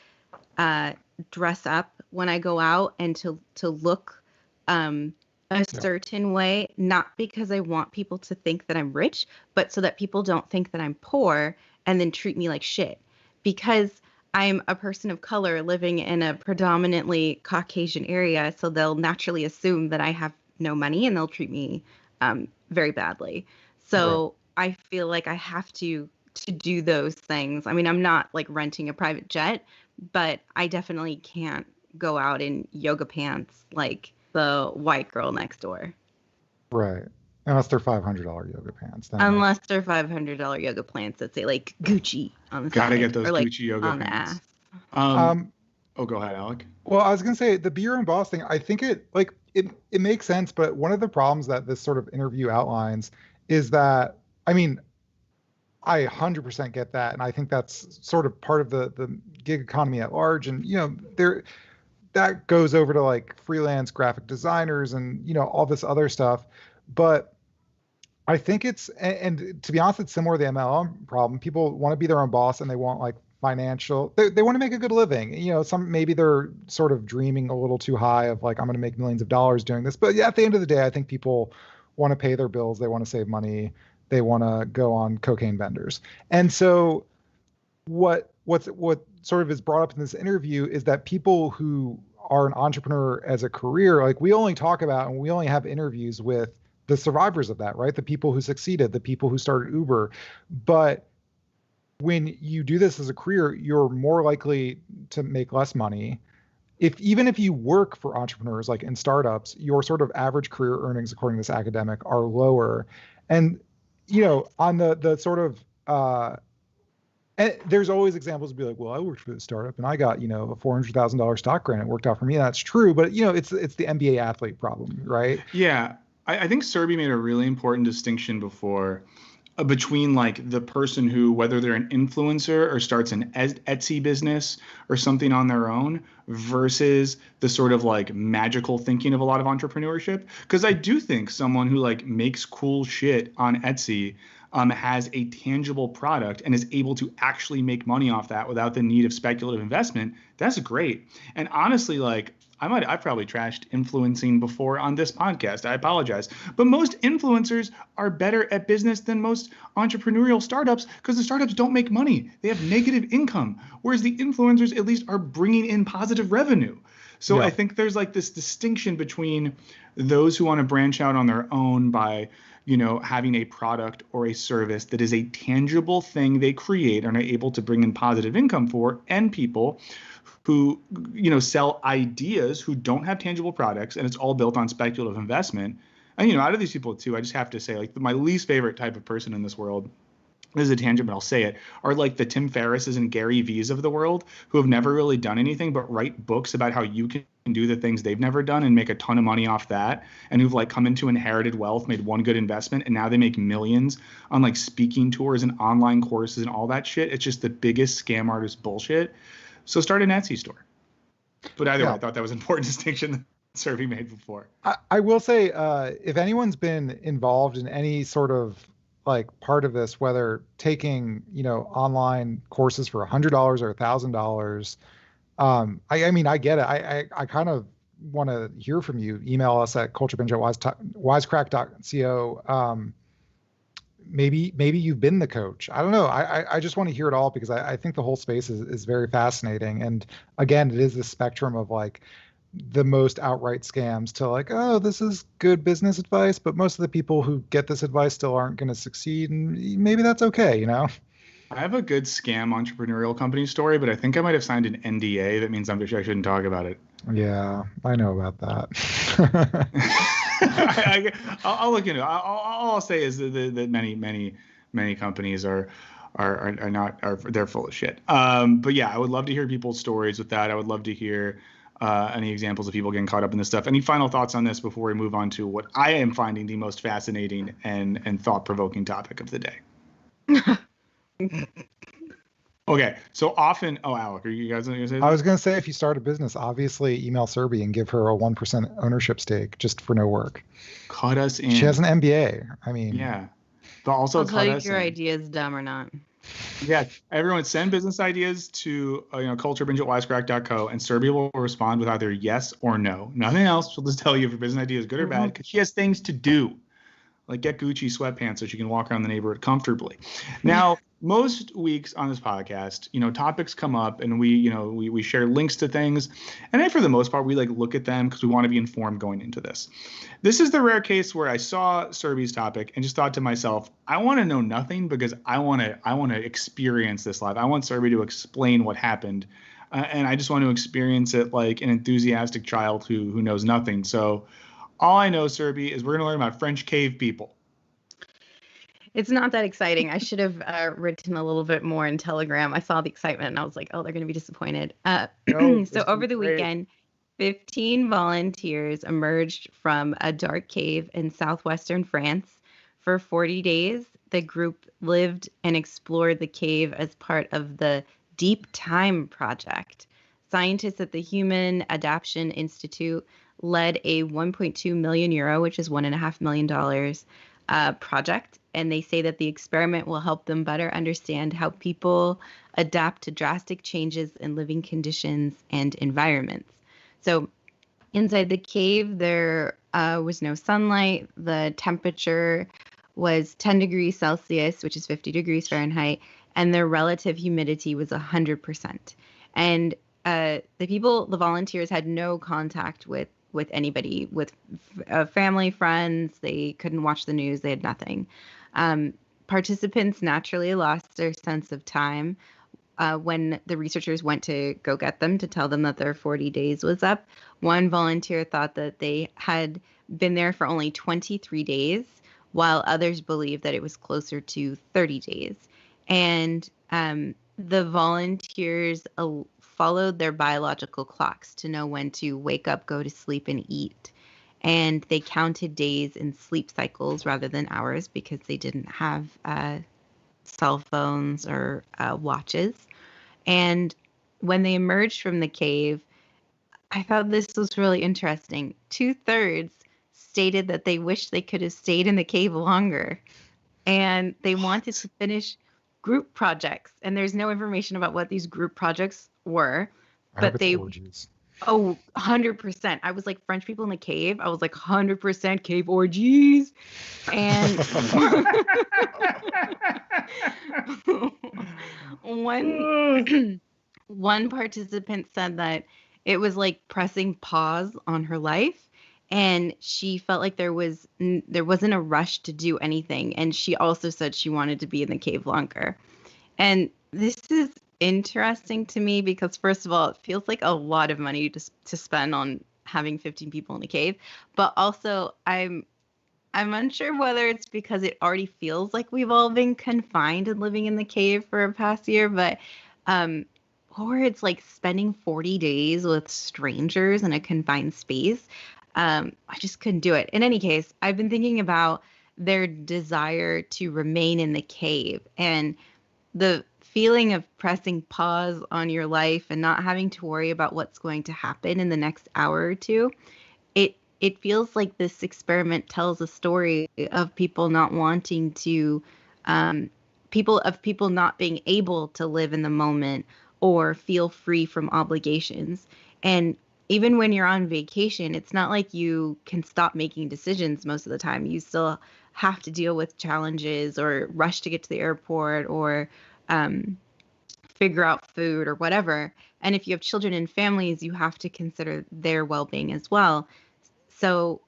dress up when I go out and to look a certain way, not because I want people to think that I'm rich, but so that people don't think that I'm poor and then treat me like shit. Because I'm a person of color living in a predominantly Caucasian area, so they'll naturally assume that I have no money and they'll treat me very badly. So I feel like I have to do those things. I mean, I'm not like renting a private jet, but I definitely can't go out in yoga pants like the white girl next door. Right. Unless they're $500 yoga pants. Unless they're $500 yoga pants that say like Gucci on the side. Gotta get those like Gucci yoga on pants. The ass. Go ahead, Alec. Well, I was gonna say the be your own boss thing. I think it makes sense, but one of the problems that this sort of interview outlines is that, I mean, I 100% get that, and I think that's sort of part of the gig economy at large. And that goes over to like freelance graphic designers and all this other stuff. But I think and to be honest, it's similar to the MLM problem. People want to be their own boss, and they want like financial. They want to make a good living. Maybe they're sort of dreaming a little too high of like, I'm going to make millions of dollars doing this. But yeah, at the end of the day, I think people want to pay their bills. They want to save money. They want to go on cocaine benders. And so what sort of is brought up in this interview is that people who are an entrepreneur as a career, like we only talk about and we only have interviews with the survivors of that, right? The people who succeeded, the people who started Uber. But when you do this as a career, you're more likely to make less money. Even if you work for entrepreneurs, like in startups, your sort of average career earnings, according to this academic, are lower. And on the sort of and there's always examples to be like, well, I worked for the startup and I got, a $400,000 stock grant. It worked out for me. That's true. But, it's the NBA athlete problem, right? Yeah. I think Serby made a really important distinction before between like the person who, whether they're an influencer or starts an Etsy business or something on their own versus the sort of like magical thinking of a lot of entrepreneurship. Because I do think someone who like makes cool shit on Etsy has a tangible product and is able to actually make money off that without the need of speculative investment. That's great. And honestly, like I've probably trashed influencing before on this podcast. I apologize. But most influencers are better at business than most entrepreneurial startups because the startups don't make money. They have negative income, whereas the influencers at least are bringing in positive revenue. So I think there's like this distinction between those who want to branch out on their own by, having a product or a service that is a tangible thing they create and are able to bring in positive income for, and people who, sell ideas who don't have tangible products and it's all built on speculative investment. And, out of these people too, I just have to say, like, my least favorite type of person in this world, this is a tangent, but I'll say it, are like the Tim Ferrisses and Gary V's of the world, who have never really done anything but write books about how you can do the things they've never done and make a ton of money off that, and who've like come into inherited wealth, made one good investment, and now they make millions on like speaking tours and online courses and all that shit. It's just the biggest scam artist bullshit. So start an Etsy store. But either way, I thought that was an important distinction that Serby made before. I will say, if anyone's been involved in any sort of like part of this, whether taking, online courses for $100 or $1,000, I mean, I get it. I kind of want to hear from you. Email us at culturebinge@wisecrack.co. Maybe you've been the coach. I don't know. I just want to hear it all, because I think the whole space is very fascinating. And again, it is the spectrum of like the most outright scams to like, oh, this is good business advice, but most of the people who get this advice still aren't going to succeed, and maybe that's okay, I have a good scam entrepreneurial company story, but I think I might have signed an NDA. That means I shouldn't talk about it. Yeah, I know about that. I'll look into it. All I'll say is that many companies are they're full of shit. But yeah, I would love to hear people's stories with that. I would love to hear any examples of people getting caught up in this stuff. Any final thoughts on this before we move on to what I am finding the most fascinating and thought-provoking topic of the day? Okay, so often, Alec, are you guys going to say that? I was going to say, if you start a business, obviously email Serby and give her a 1% ownership stake just for no work. Cut us in. She has an MBA. I mean, yeah, but also I'll tell you if your idea is dumb or not. Yeah, everyone send business ideas to culturebinge@wisecrack.co, and Serby will respond with either yes or no. Nothing else. She'll just tell you if your business idea is good or bad, because she has things to do, like get Gucci sweatpants so she can walk around the neighborhood comfortably. Now, most weeks on this podcast, topics come up, and we share links to things, and then for the most part, we like look at them because we want to be informed going into this. This is the rare case where I saw Serby's topic and just thought to myself, I want to know nothing, because I want to experience this live. I want Serby to explain what happened, and I just want to experience it like an enthusiastic child who knows nothing. So all I know, Serby, is we're going to learn about French cave people. It's not that exciting. I should have written a little bit more in Telegram. I saw the excitement and I was like, oh, they're going to be disappointed. So over the weekend, 15 volunteers emerged from a dark cave in southwestern France. For 40 days, the group lived and explored the cave as part of the Deep Time Project. Scientists at the Human Adaptation Institute led a 1.2 million euro, which is $1.5 million, project. And they say that the experiment will help them better understand how people adapt to drastic changes in living conditions and environments. So inside the cave, there was no sunlight. The temperature was 10 degrees Celsius, which is 50 degrees Fahrenheit, and their relative humidity was 100%. And the volunteers had no contact with anybody, with family, friends. They couldn't watch the news. They had nothing. Participants naturally lost their sense of time when the researchers went to go get them to tell them that their 40 days was up. One volunteer thought that they had been there for only 23 days, while others believed that it was closer to 30 days. And the volunteers followed their biological clocks to know when to wake up, go to sleep, and eat. And they counted days in sleep cycles rather than hours, because they didn't have cell phones or watches. And when they emerged from the cave, I thought this was really interesting. 2/3 stated that they wished they could have stayed in the cave longer. And they wanted to finish group projects. And there's no information about what these group projects were. But they... orgies. Oh, 100%. I was like, French people in the cave. I was like, 100% cave orgies. And one participant said that it was like pressing pause on her life, and she felt like there wasn't a rush to do anything. And she also said she wanted to be in the cave longer. And this is interesting to me because, first of all, it feels like a lot of money to spend on having 15 people in a cave, but also I'm I'm unsure whether it's because it already feels like we've all been confined and living in the cave for a past year, but or it's like spending 40 days with strangers in a confined space. I just couldn't do it. In any case, I've been thinking about their desire to remain in the cave and the feeling of pressing pause on your life and not having to worry about what's going to happen in the next hour or two. It feels like this experiment tells a story of people not wanting to, people not being able to live in the moment or feel free from obligations. And even when you're on vacation, it's not like you can stop making decisions most of the time. You still have to deal with challenges or rush to get to the airport or figure out food or whatever. And if you have children and families, you have to consider their well-being as well. So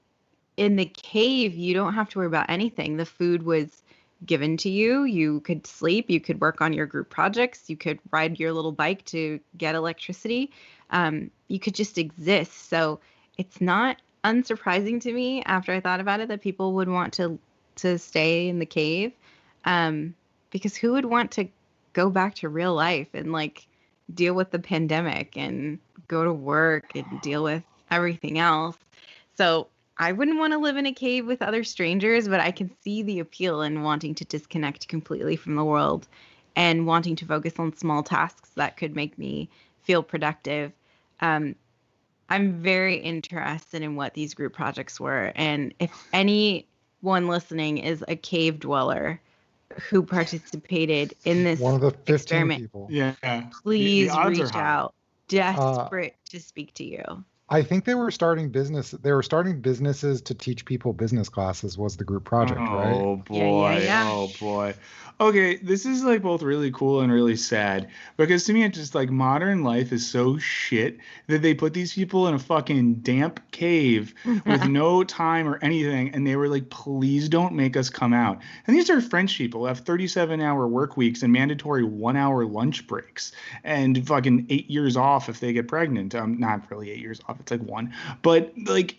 in the cave, you don't have to worry about anything. The food was given to you. You could sleep. You could work on your group projects. You could ride your little bike to get electricity. You could just exist. So it's not unsurprising to me after I thought about it that people would want to stay in the cave, because who would want to go back to real life and like deal with the pandemic and go to work and deal with everything else? So I wouldn't want to live in a cave with other strangers, but I can see the appeal in wanting to disconnect completely from the world and wanting to focus on small tasks that could make me feel productive. I'm very interested in what these group projects were. And if anyone listening is a cave dweller who participated in this One of the 15 experiment, people. Yeah. please The odds reach are high. out. Desperate to speak to you. I think they were starting business. They were starting businesses to teach people business classes. Was the group project, right? Oh boy. Yeah. Oh boy. Okay, this is like both really cool and really sad because to me it's just like modern life is so shit that they put these people in a fucking damp cave with no time or anything, and they were like, please don't make us come out. And these are French people who have 37-hour work weeks and mandatory 1-hour lunch breaks and fucking 8 years off if they get pregnant. Not really 8 years off, it's like 1. But like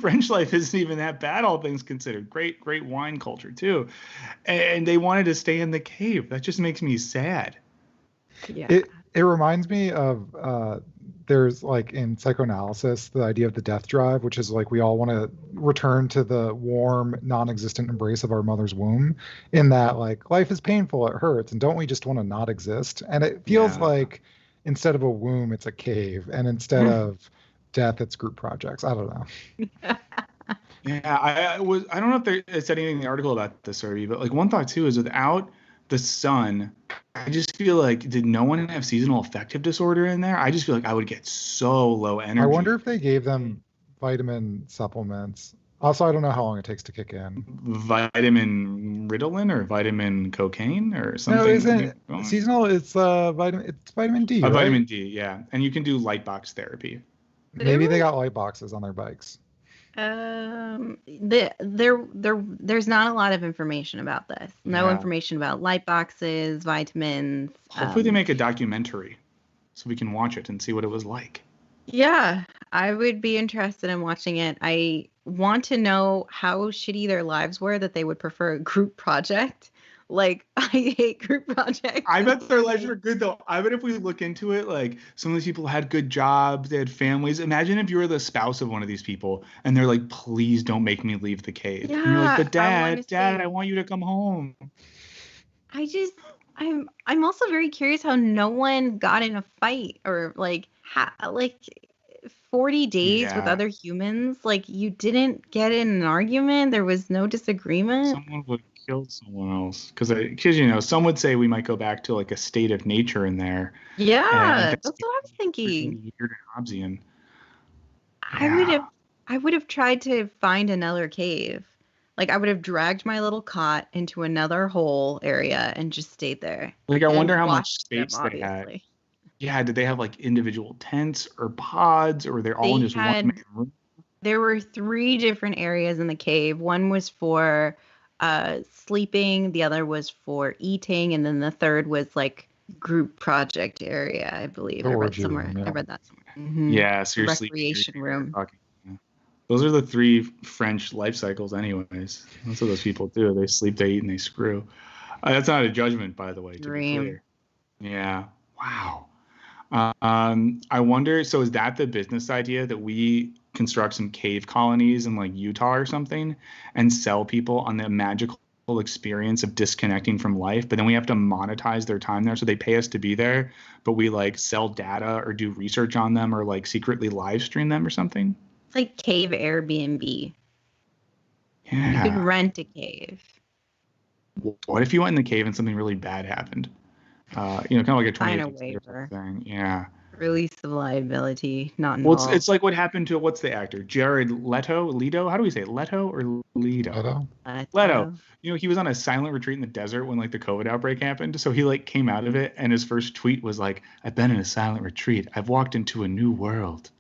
French life isn't even that bad, all things considered. Great wine culture too. And they wanted to stay in the cave. That just makes me sad. Yeah. It reminds me of there's like in psychoanalysis the idea of the death drive, which is like we all want to return to the warm, non-existent embrace of our mother's womb. In that, like, life is painful, it hurts, and don't we just want to not exist? And it feels like instead of a womb, it's a cave, and instead of death, it's group projects. I don't know. Yeah, I don't know if it said anything in the article about the survey, but like one thought too is without the sun, I just feel like, did no one have seasonal affective disorder in there? I just feel like I would get so low energy. I wonder if they gave them vitamin supplements. Also, I don't know how long it takes to kick in. Vitamin Ritalin or vitamin cocaine or something. No, isn't seasonal? It's vitamin D. Right? Vitamin D, yeah, and you can do light box therapy. Maybe they got light boxes on their bikes. There's not a lot of information about this. No information about light boxes, vitamins. Hopefully they make a documentary so we can watch it and see what it was like. Yeah, I would be interested in watching it. I want to know how shitty their lives were that they would prefer a group project. Like, I hate group projects. I bet their lives were good, though. I bet if we look into it, like, some of these people had good jobs, they had families. Imagine if you were the spouse of one of these people, and they're like, please don't make me leave the cave. Yeah, and you're like, but Dad, I want you to come home. I'm also very curious how no one got in a fight or, like, 40 days with other humans. Like, you didn't get in an argument? There was no disagreement? Someone would kill someone else because you know, some would say we might go back to like a state of nature in there. Yeah, that's what I was thinking. Weird and Hobbesian. I would have tried to find another cave. Like, I would have dragged my little cot into another hole area and just stayed there. Like, I wonder how much space they had. Yeah, did they have like individual tents or pods, or were they all in just one main room? There were 3 different areas in the cave. One was for sleeping, the other was for eating, and then the third was like group project area, I believe. I read that somewhere. Mm-hmm. Yeah, so your recreation room. Those are the 3 French life cycles, anyways. That's what those people do. They sleep, they eat, and they screw. That's not a judgment, by the way, to be clear. Yeah. Wow. I wonder, so is that the business idea, that we construct some cave colonies in like Utah or something and sell people on the magical experience of disconnecting from life, but then we have to monetize their time there, so they pay us to be there, but we like sell data or do research on them or like secretly live stream them or something? It's like cave Airbnb. Yeah. You could rent a cave. What if you went in the cave and something really bad happened? Kind of like a 28 waiver thing. Yeah. Release of liability, not involved. Well, it's like what happened to, what's the actor? Jared Leto? How do we say it? Leto or Leto? Leto. He was on a silent retreat in the desert when like the COVID outbreak happened. So he like came out of it, and his first tweet was like, "I've been in a silent retreat. I've walked into a new world."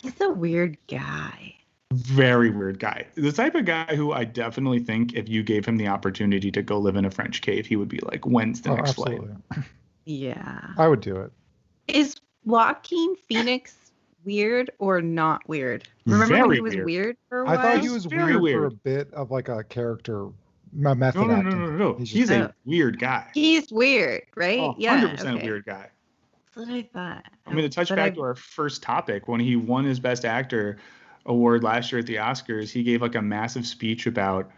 He's a weird guy. Very weird guy. The type of guy who I definitely think if you gave him the opportunity to go live in a French cave, he would be like, "When's the next flight?" Yeah. I would do it. Is Joaquin Phoenix weird or not weird? Remember when he was weird for a while? I thought he was weird for a bit of like a character method acting. No. He's a weird guy. He's weird, right? 100% weird guy. That's what I thought. I mean, to touch back to our first topic, when he won his Best Actor award last year at the Oscars, he gave like a massive speech about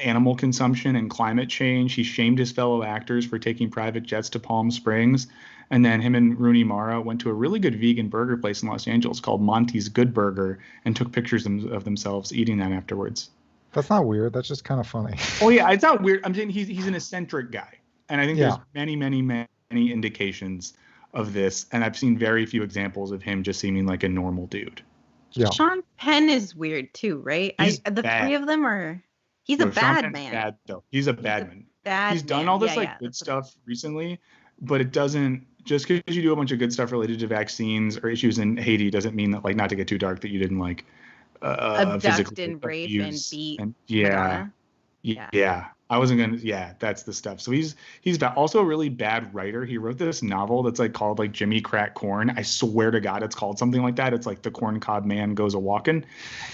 animal consumption and climate change. He shamed his fellow actors for taking private jets to Palm Springs. And then him and Rooney Mara went to a really good vegan burger place in Los Angeles called Monty's Good Burger and took pictures of themselves eating that afterwards. That's not weird. That's just kind of funny. Oh, yeah, it's not weird. I'm saying he's an eccentric guy. And I think there's many indications of this. And I've seen very few examples of him just seeming like a normal dude. Yeah. Sean Penn is weird too, right? The 3 of them are... He's a bad man. Bad, though. He's a bad man. He's done all this good stuff recently, but it doesn't, just because you do a bunch of good stuff related to vaccines or issues in Haiti doesn't mean that, like, not to get too dark, that you didn't like abduct and rape and beat. Madonna. Yeah. I wasn't gonna. Yeah, that's the stuff. So he's also a really bad writer. He wrote this novel that's like called like Jimmy Crack Corn. I swear to God, it's called something like that. It's like the corn cob man goes a walking,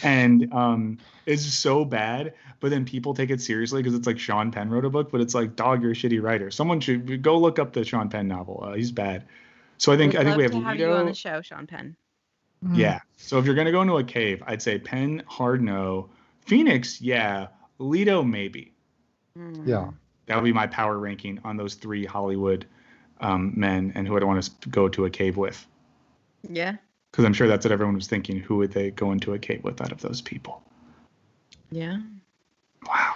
and it's so bad. But then people take it seriously because it's like Sean Penn wrote a book, but it's like, dog, you're a shitty writer. Someone should go look up the Sean Penn novel. He's bad. So I think we have to have you on the show, Sean Penn. Yeah. So if you're gonna go into a cave, I'd say Penn, hard no. Phoenix, yeah. Leto, maybe. Yeah. That would be my power ranking on those 3 Hollywood men, and who I'd want to go to a cave with. Yeah. Because I'm sure that's what everyone was thinking. Who would they go into a cave with out of those people? Yeah. Wow.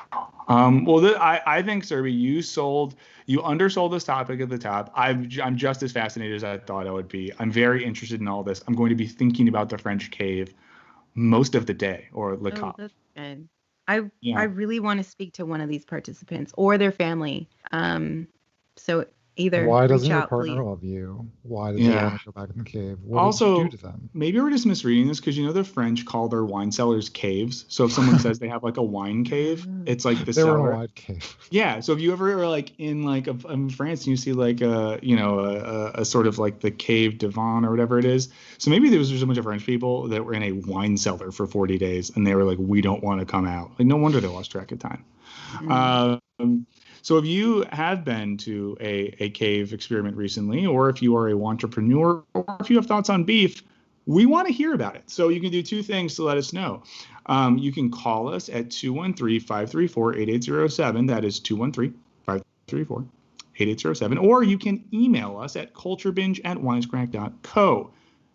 I think, Serby, you undersold this topic at the top. I'm just as fascinated as I thought I would be. I'm very interested in all this. I'm going to be thinking about the French cave most of the day, or Le Cave. That's good. I really want to speak to one of these participants or their family. So either why doesn't your partner love you? Why does he want to go back in the cave? What did you do to them? Maybe we're just misreading this, because the French call their wine cellars caves. So if someone says they have like a wine cave, it's like the cellar. They're a wine cave. Yeah. So if you ever are like in like in France and you see like a sort of like the cave divan or whatever it is. So maybe there was just a bunch of French people that were in a wine cellar for 40 days and they were like, we don't want to come out. Like, no wonder they lost track of time. So if you have been to a cave experiment recently, or if you are a entrepreneur, or if you have thoughts on beef, we want to hear about it. So you can do 2 things to let us know. You can call us at 213-534-8807. That is 213-534-8807. Or you can email us at culturebinge@wisecrack.co.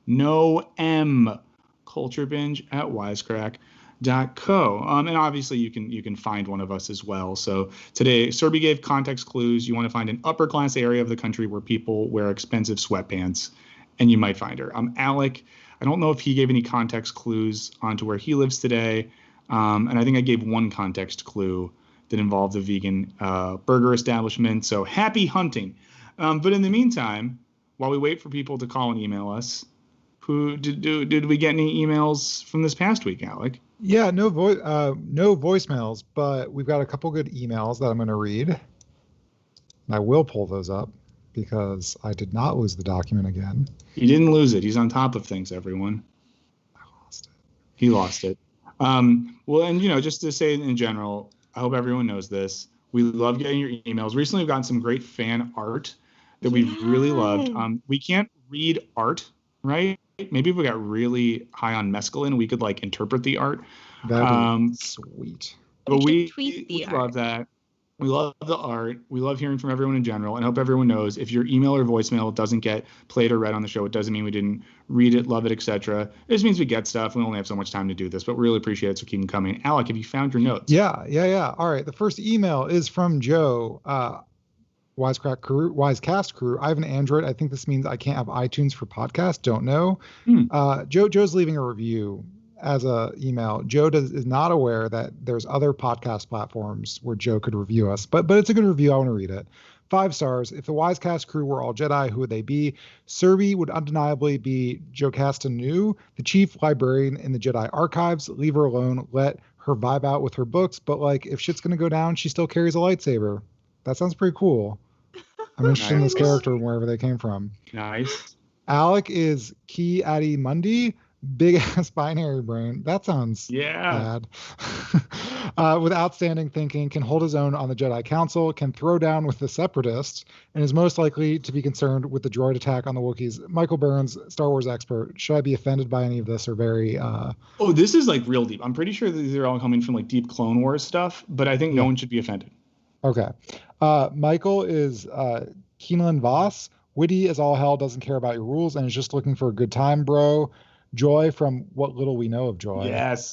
No M. culturebinge@wisecrack.co. And obviously you can find one of us as well. So today, Serby gave context clues. You want to find an upper class area of the country where people wear expensive sweatpants, and you might find her. Alec, I don't know if he gave any context clues onto where he lives today. And I think I gave one context clue that involved a vegan burger establishment. So happy hunting. But in the meantime, while we wait for people to call and email us, did we get any emails from this past week, Alec? Yeah, no voicemails, but we've got a couple good emails that I'm going to read. And I will pull those up because I did not lose the document again. He didn't lose it. He's on top of things, everyone. I lost He lost it. Well, and just to say in general, I hope everyone knows this. We love getting your emails. Recently, we've gotten some great fan art that we've really loved. We can't read art, right? Maybe if we got really high on mescaline, we could like interpret the art. That'd be sweet. But we tweet the love that. We love the art. We love hearing from everyone in general, and hope everyone knows if your email or voicemail doesn't get played or read on the show, it doesn't mean we didn't read it, love it, etc. It just means we get stuff. We only have so much time to do this, but we really appreciate it, so keep them coming. Alec, have you found your notes? Yeah. All right. The first email is from Joe, Wisecast crew. I have an Android. I think this means I can't have iTunes for podcast. Don't know. Joe's leaving a review as a email. Joe is not aware that there's other podcast platforms where Joe could review us, but it's a good review. I want to read it. 5 stars. If the Wisecast crew were all Jedi, who would they be? Serby would undeniably be Jocasta Nu, the chief librarian in the Jedi archives. Leave her alone. Let her vibe out with her books. But like, if shit's gonna go down, she still carries a lightsaber. That sounds pretty cool. I'm interested in this character and wherever they came from. Nice. Alec is Ki Adi Mundi, big ass binary brain. That sounds bad. With outstanding thinking, can hold his own on the Jedi Council, can throw down with the Separatists, and is most likely to be concerned with the droid attack on the Wookiees. Michael Burns, Star Wars expert. Should I be offended by any of this or very... Oh, this is like real deep. I'm pretty sure these are all coming from like deep Clone Wars stuff, but I think no one should be offended. Okay. Michael is Keeneland Voss. Witty as all hell, doesn't care about your rules, and is just looking for a good time, bro. Joy, from what little we know of Joy,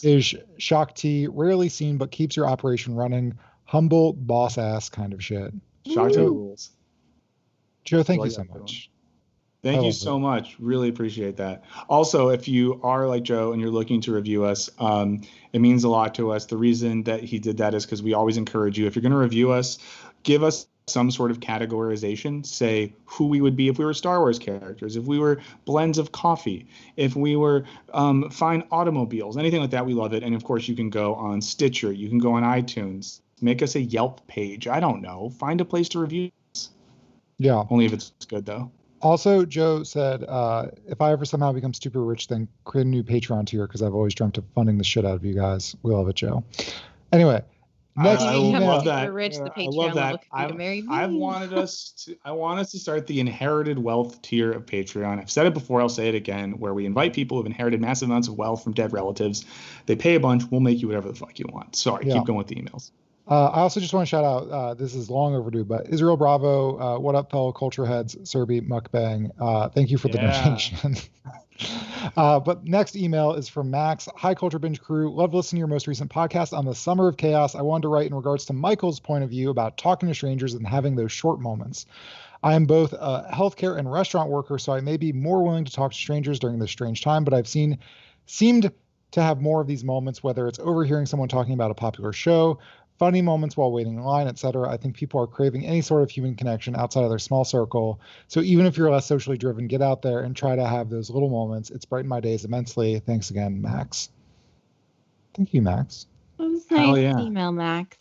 is Shakti, rarely seen but keeps your operation running. Humble, boss ass kind of shit. Shakti rules. Joe, thank you so much. Thank you so much. Really appreciate that. Also, if you are like Joe and you're looking to review us, it means a lot to us. The reason that he did that is because we always encourage you, if you're going to review us, give us some sort of categorization. Say who we would be if we were Star Wars characters, if we were blends of coffee, if we were fine automobiles, anything like that. We love it. And of course, you can go on Stitcher. You can go on iTunes. Make us a Yelp page. I don't know. Find a place to review us. Yeah. Only if it's good, though. Also, Joe said, if I ever somehow become super rich, then create a new Patreon tier because I've always dreamt of funding the shit out of you guys. We love it, Joe. Anyway, next email. I love that. Rich, the Patreon I love that. I want us to start the inherited wealth tier of Patreon. I've said it before. I'll say it again, where we invite people who've inherited massive amounts of wealth from dead relatives. They pay a bunch. We'll make you whatever the fuck you want. Sorry, keep going with the emails. I also just want to shout out, this is long overdue, but Israel Bravo, what up, fellow culture heads, Serby Mukbang. Thank you for the donation. But next email is from Max. Hi, Culture Binge crew. Love listening to your most recent podcast on the Summer of Chaos. I wanted to write in regards to Michael's point of view about talking to strangers and having those short moments. I am both a healthcare and restaurant worker, so I may be more willing to talk to strangers during this strange time, but I've seemed to have more of these moments, whether it's overhearing someone talking about a popular show, funny moments while waiting in line, etc. I think people are craving any sort of human connection outside of their small circle. So even if you're less socially driven, get out there and try to have those little moments. It's brightened my days immensely. Thanks again, Max. Thank you, Max. It was nice email, Max.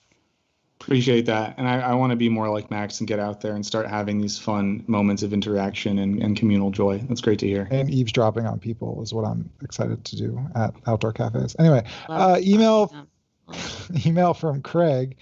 Appreciate that. And I want to be more like Max and get out there and start having these fun moments of interaction and communal joy. That's great to hear. And eavesdropping on people is what I'm excited to do at outdoor cafes. Anyway, email from Craig.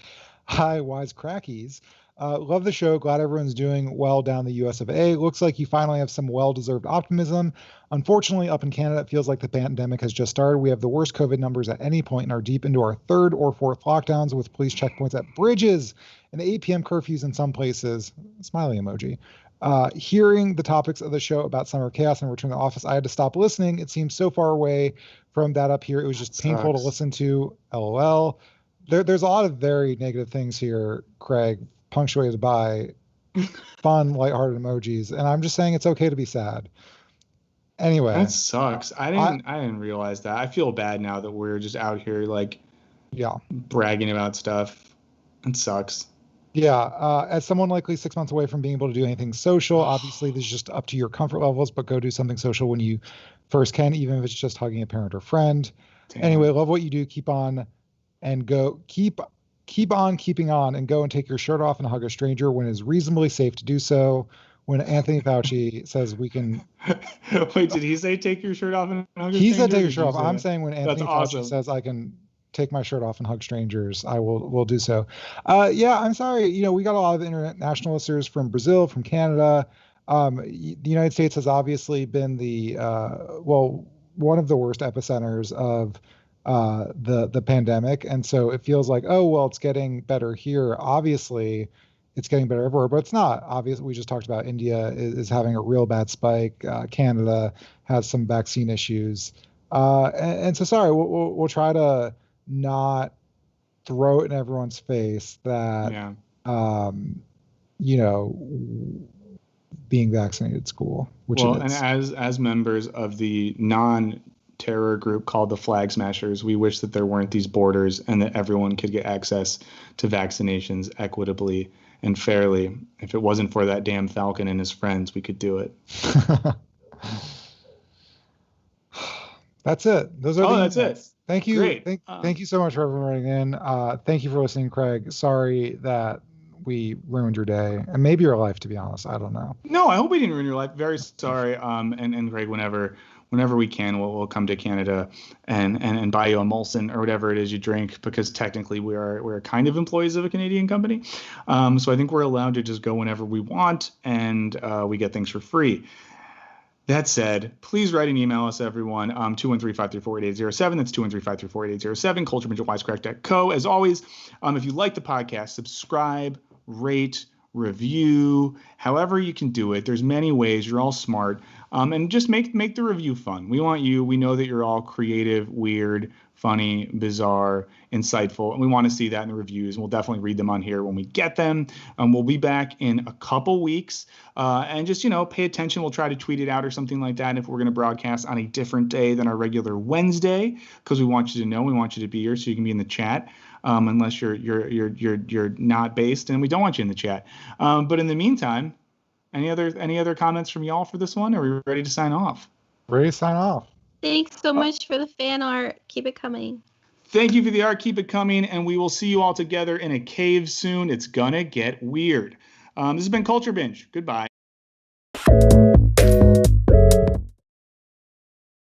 Hi, Wisecrackies. Love the show. Glad everyone's doing well down the US of A. Looks like you finally have some well-deserved optimism. Unfortunately, up in Canada, it feels like the pandemic has just started. We have the worst COVID numbers at any point and are deep into our 3rd or 4th lockdowns with police checkpoints at bridges and 8 p.m. curfews in some places. Smiley emoji. Hearing the topics of the show about summer chaos and return to the office, I had to stop listening. It seems so far away from that up here. It was just painful to listen to. LOL. There's a lot of very negative things here, Craig, punctuated by fun, lighthearted emojis. And I'm just saying it's okay to be sad. Anyway. That sucks. I didn't realize that. I feel bad now that we're just out here bragging about stuff. It sucks. Yeah, as someone likely 6 months away from being able to do anything social, obviously this is just up to your comfort levels, but go do something social when you first can, even if it's just hugging a parent or friend. Damn. Anyway, love what you do. Keep on and go. Keep on keeping on and go and take your shirt off and hug a stranger when it is reasonably safe to do so. when Anthony Fauci says we can. Wait, did he say take your shirt off and hug He said strangers, take or your did shirt you off. say I'm that? saying when That's Anthony Fauci awesome. says I can take my shirt off and hug strangers, I will do so. Yeah, I'm sorry. You know, we got a lot of international listeners from Brazil, from Canada. The United States has obviously been one of the worst epicenters of the pandemic, and so it feels like, oh well, it's getting better here. Obviously, it's getting better everywhere, but it's not. Obviously, we just talked about India is having a real bad spike. Canada has some vaccine issues, and so sorry. We'll try to not throw it in everyone's face that Yeah. you know, being vaccinated is cool, which Well, it and is. as members of the non-terror group called the Flag Smashers, we wish that there weren't these borders and that everyone could get access to vaccinations equitably and fairly. If it wasn't for that damn Falcon and his friends, we could do it. That's it. Those are the That's it. emails. Thank you. Great. Thank you so much for everyone writing in. Thank you for listening, Craig. Sorry that we ruined your day and maybe your life, to be honest. I don't know. No, I hope we didn't ruin your life. Very sorry. And Greg, whenever we can, we'll come to Canada and buy you a Molson or whatever it is you drink, because technically we're kind of employees of a Canadian company. So I think we're allowed to just go whenever we want, and we get things for free. That said, please write and email us, everyone. 213-534-8807. That's 213-534-8807. culturebinge@wisecrack.co. As always, if you like the podcast, subscribe, rate, review, however you can do it. There's many ways. You're all smart. And just make the review fun. We want you. We know that you're all creative, weird, funny, bizarre, insightful, and we want to see that in the reviews. We'll definitely read them on here when we get them. We'll be back in a couple weeks, and just pay attention. We'll try to tweet it out or something like that if we're going to broadcast on a different day than our regular Wednesday, because we want you to know. We want you to be here so you can be in the chat. Unless you're not based, and we don't want you in the chat. But in the meantime, any other comments from y'all for this one? Are we ready to sign off? Ready to sign off. Thanks so much for the fan art. Keep it coming. Thank you for the art. Keep it coming, and we will see you all together in a cave soon. It's gonna get weird. This has been Culture Binge. Goodbye.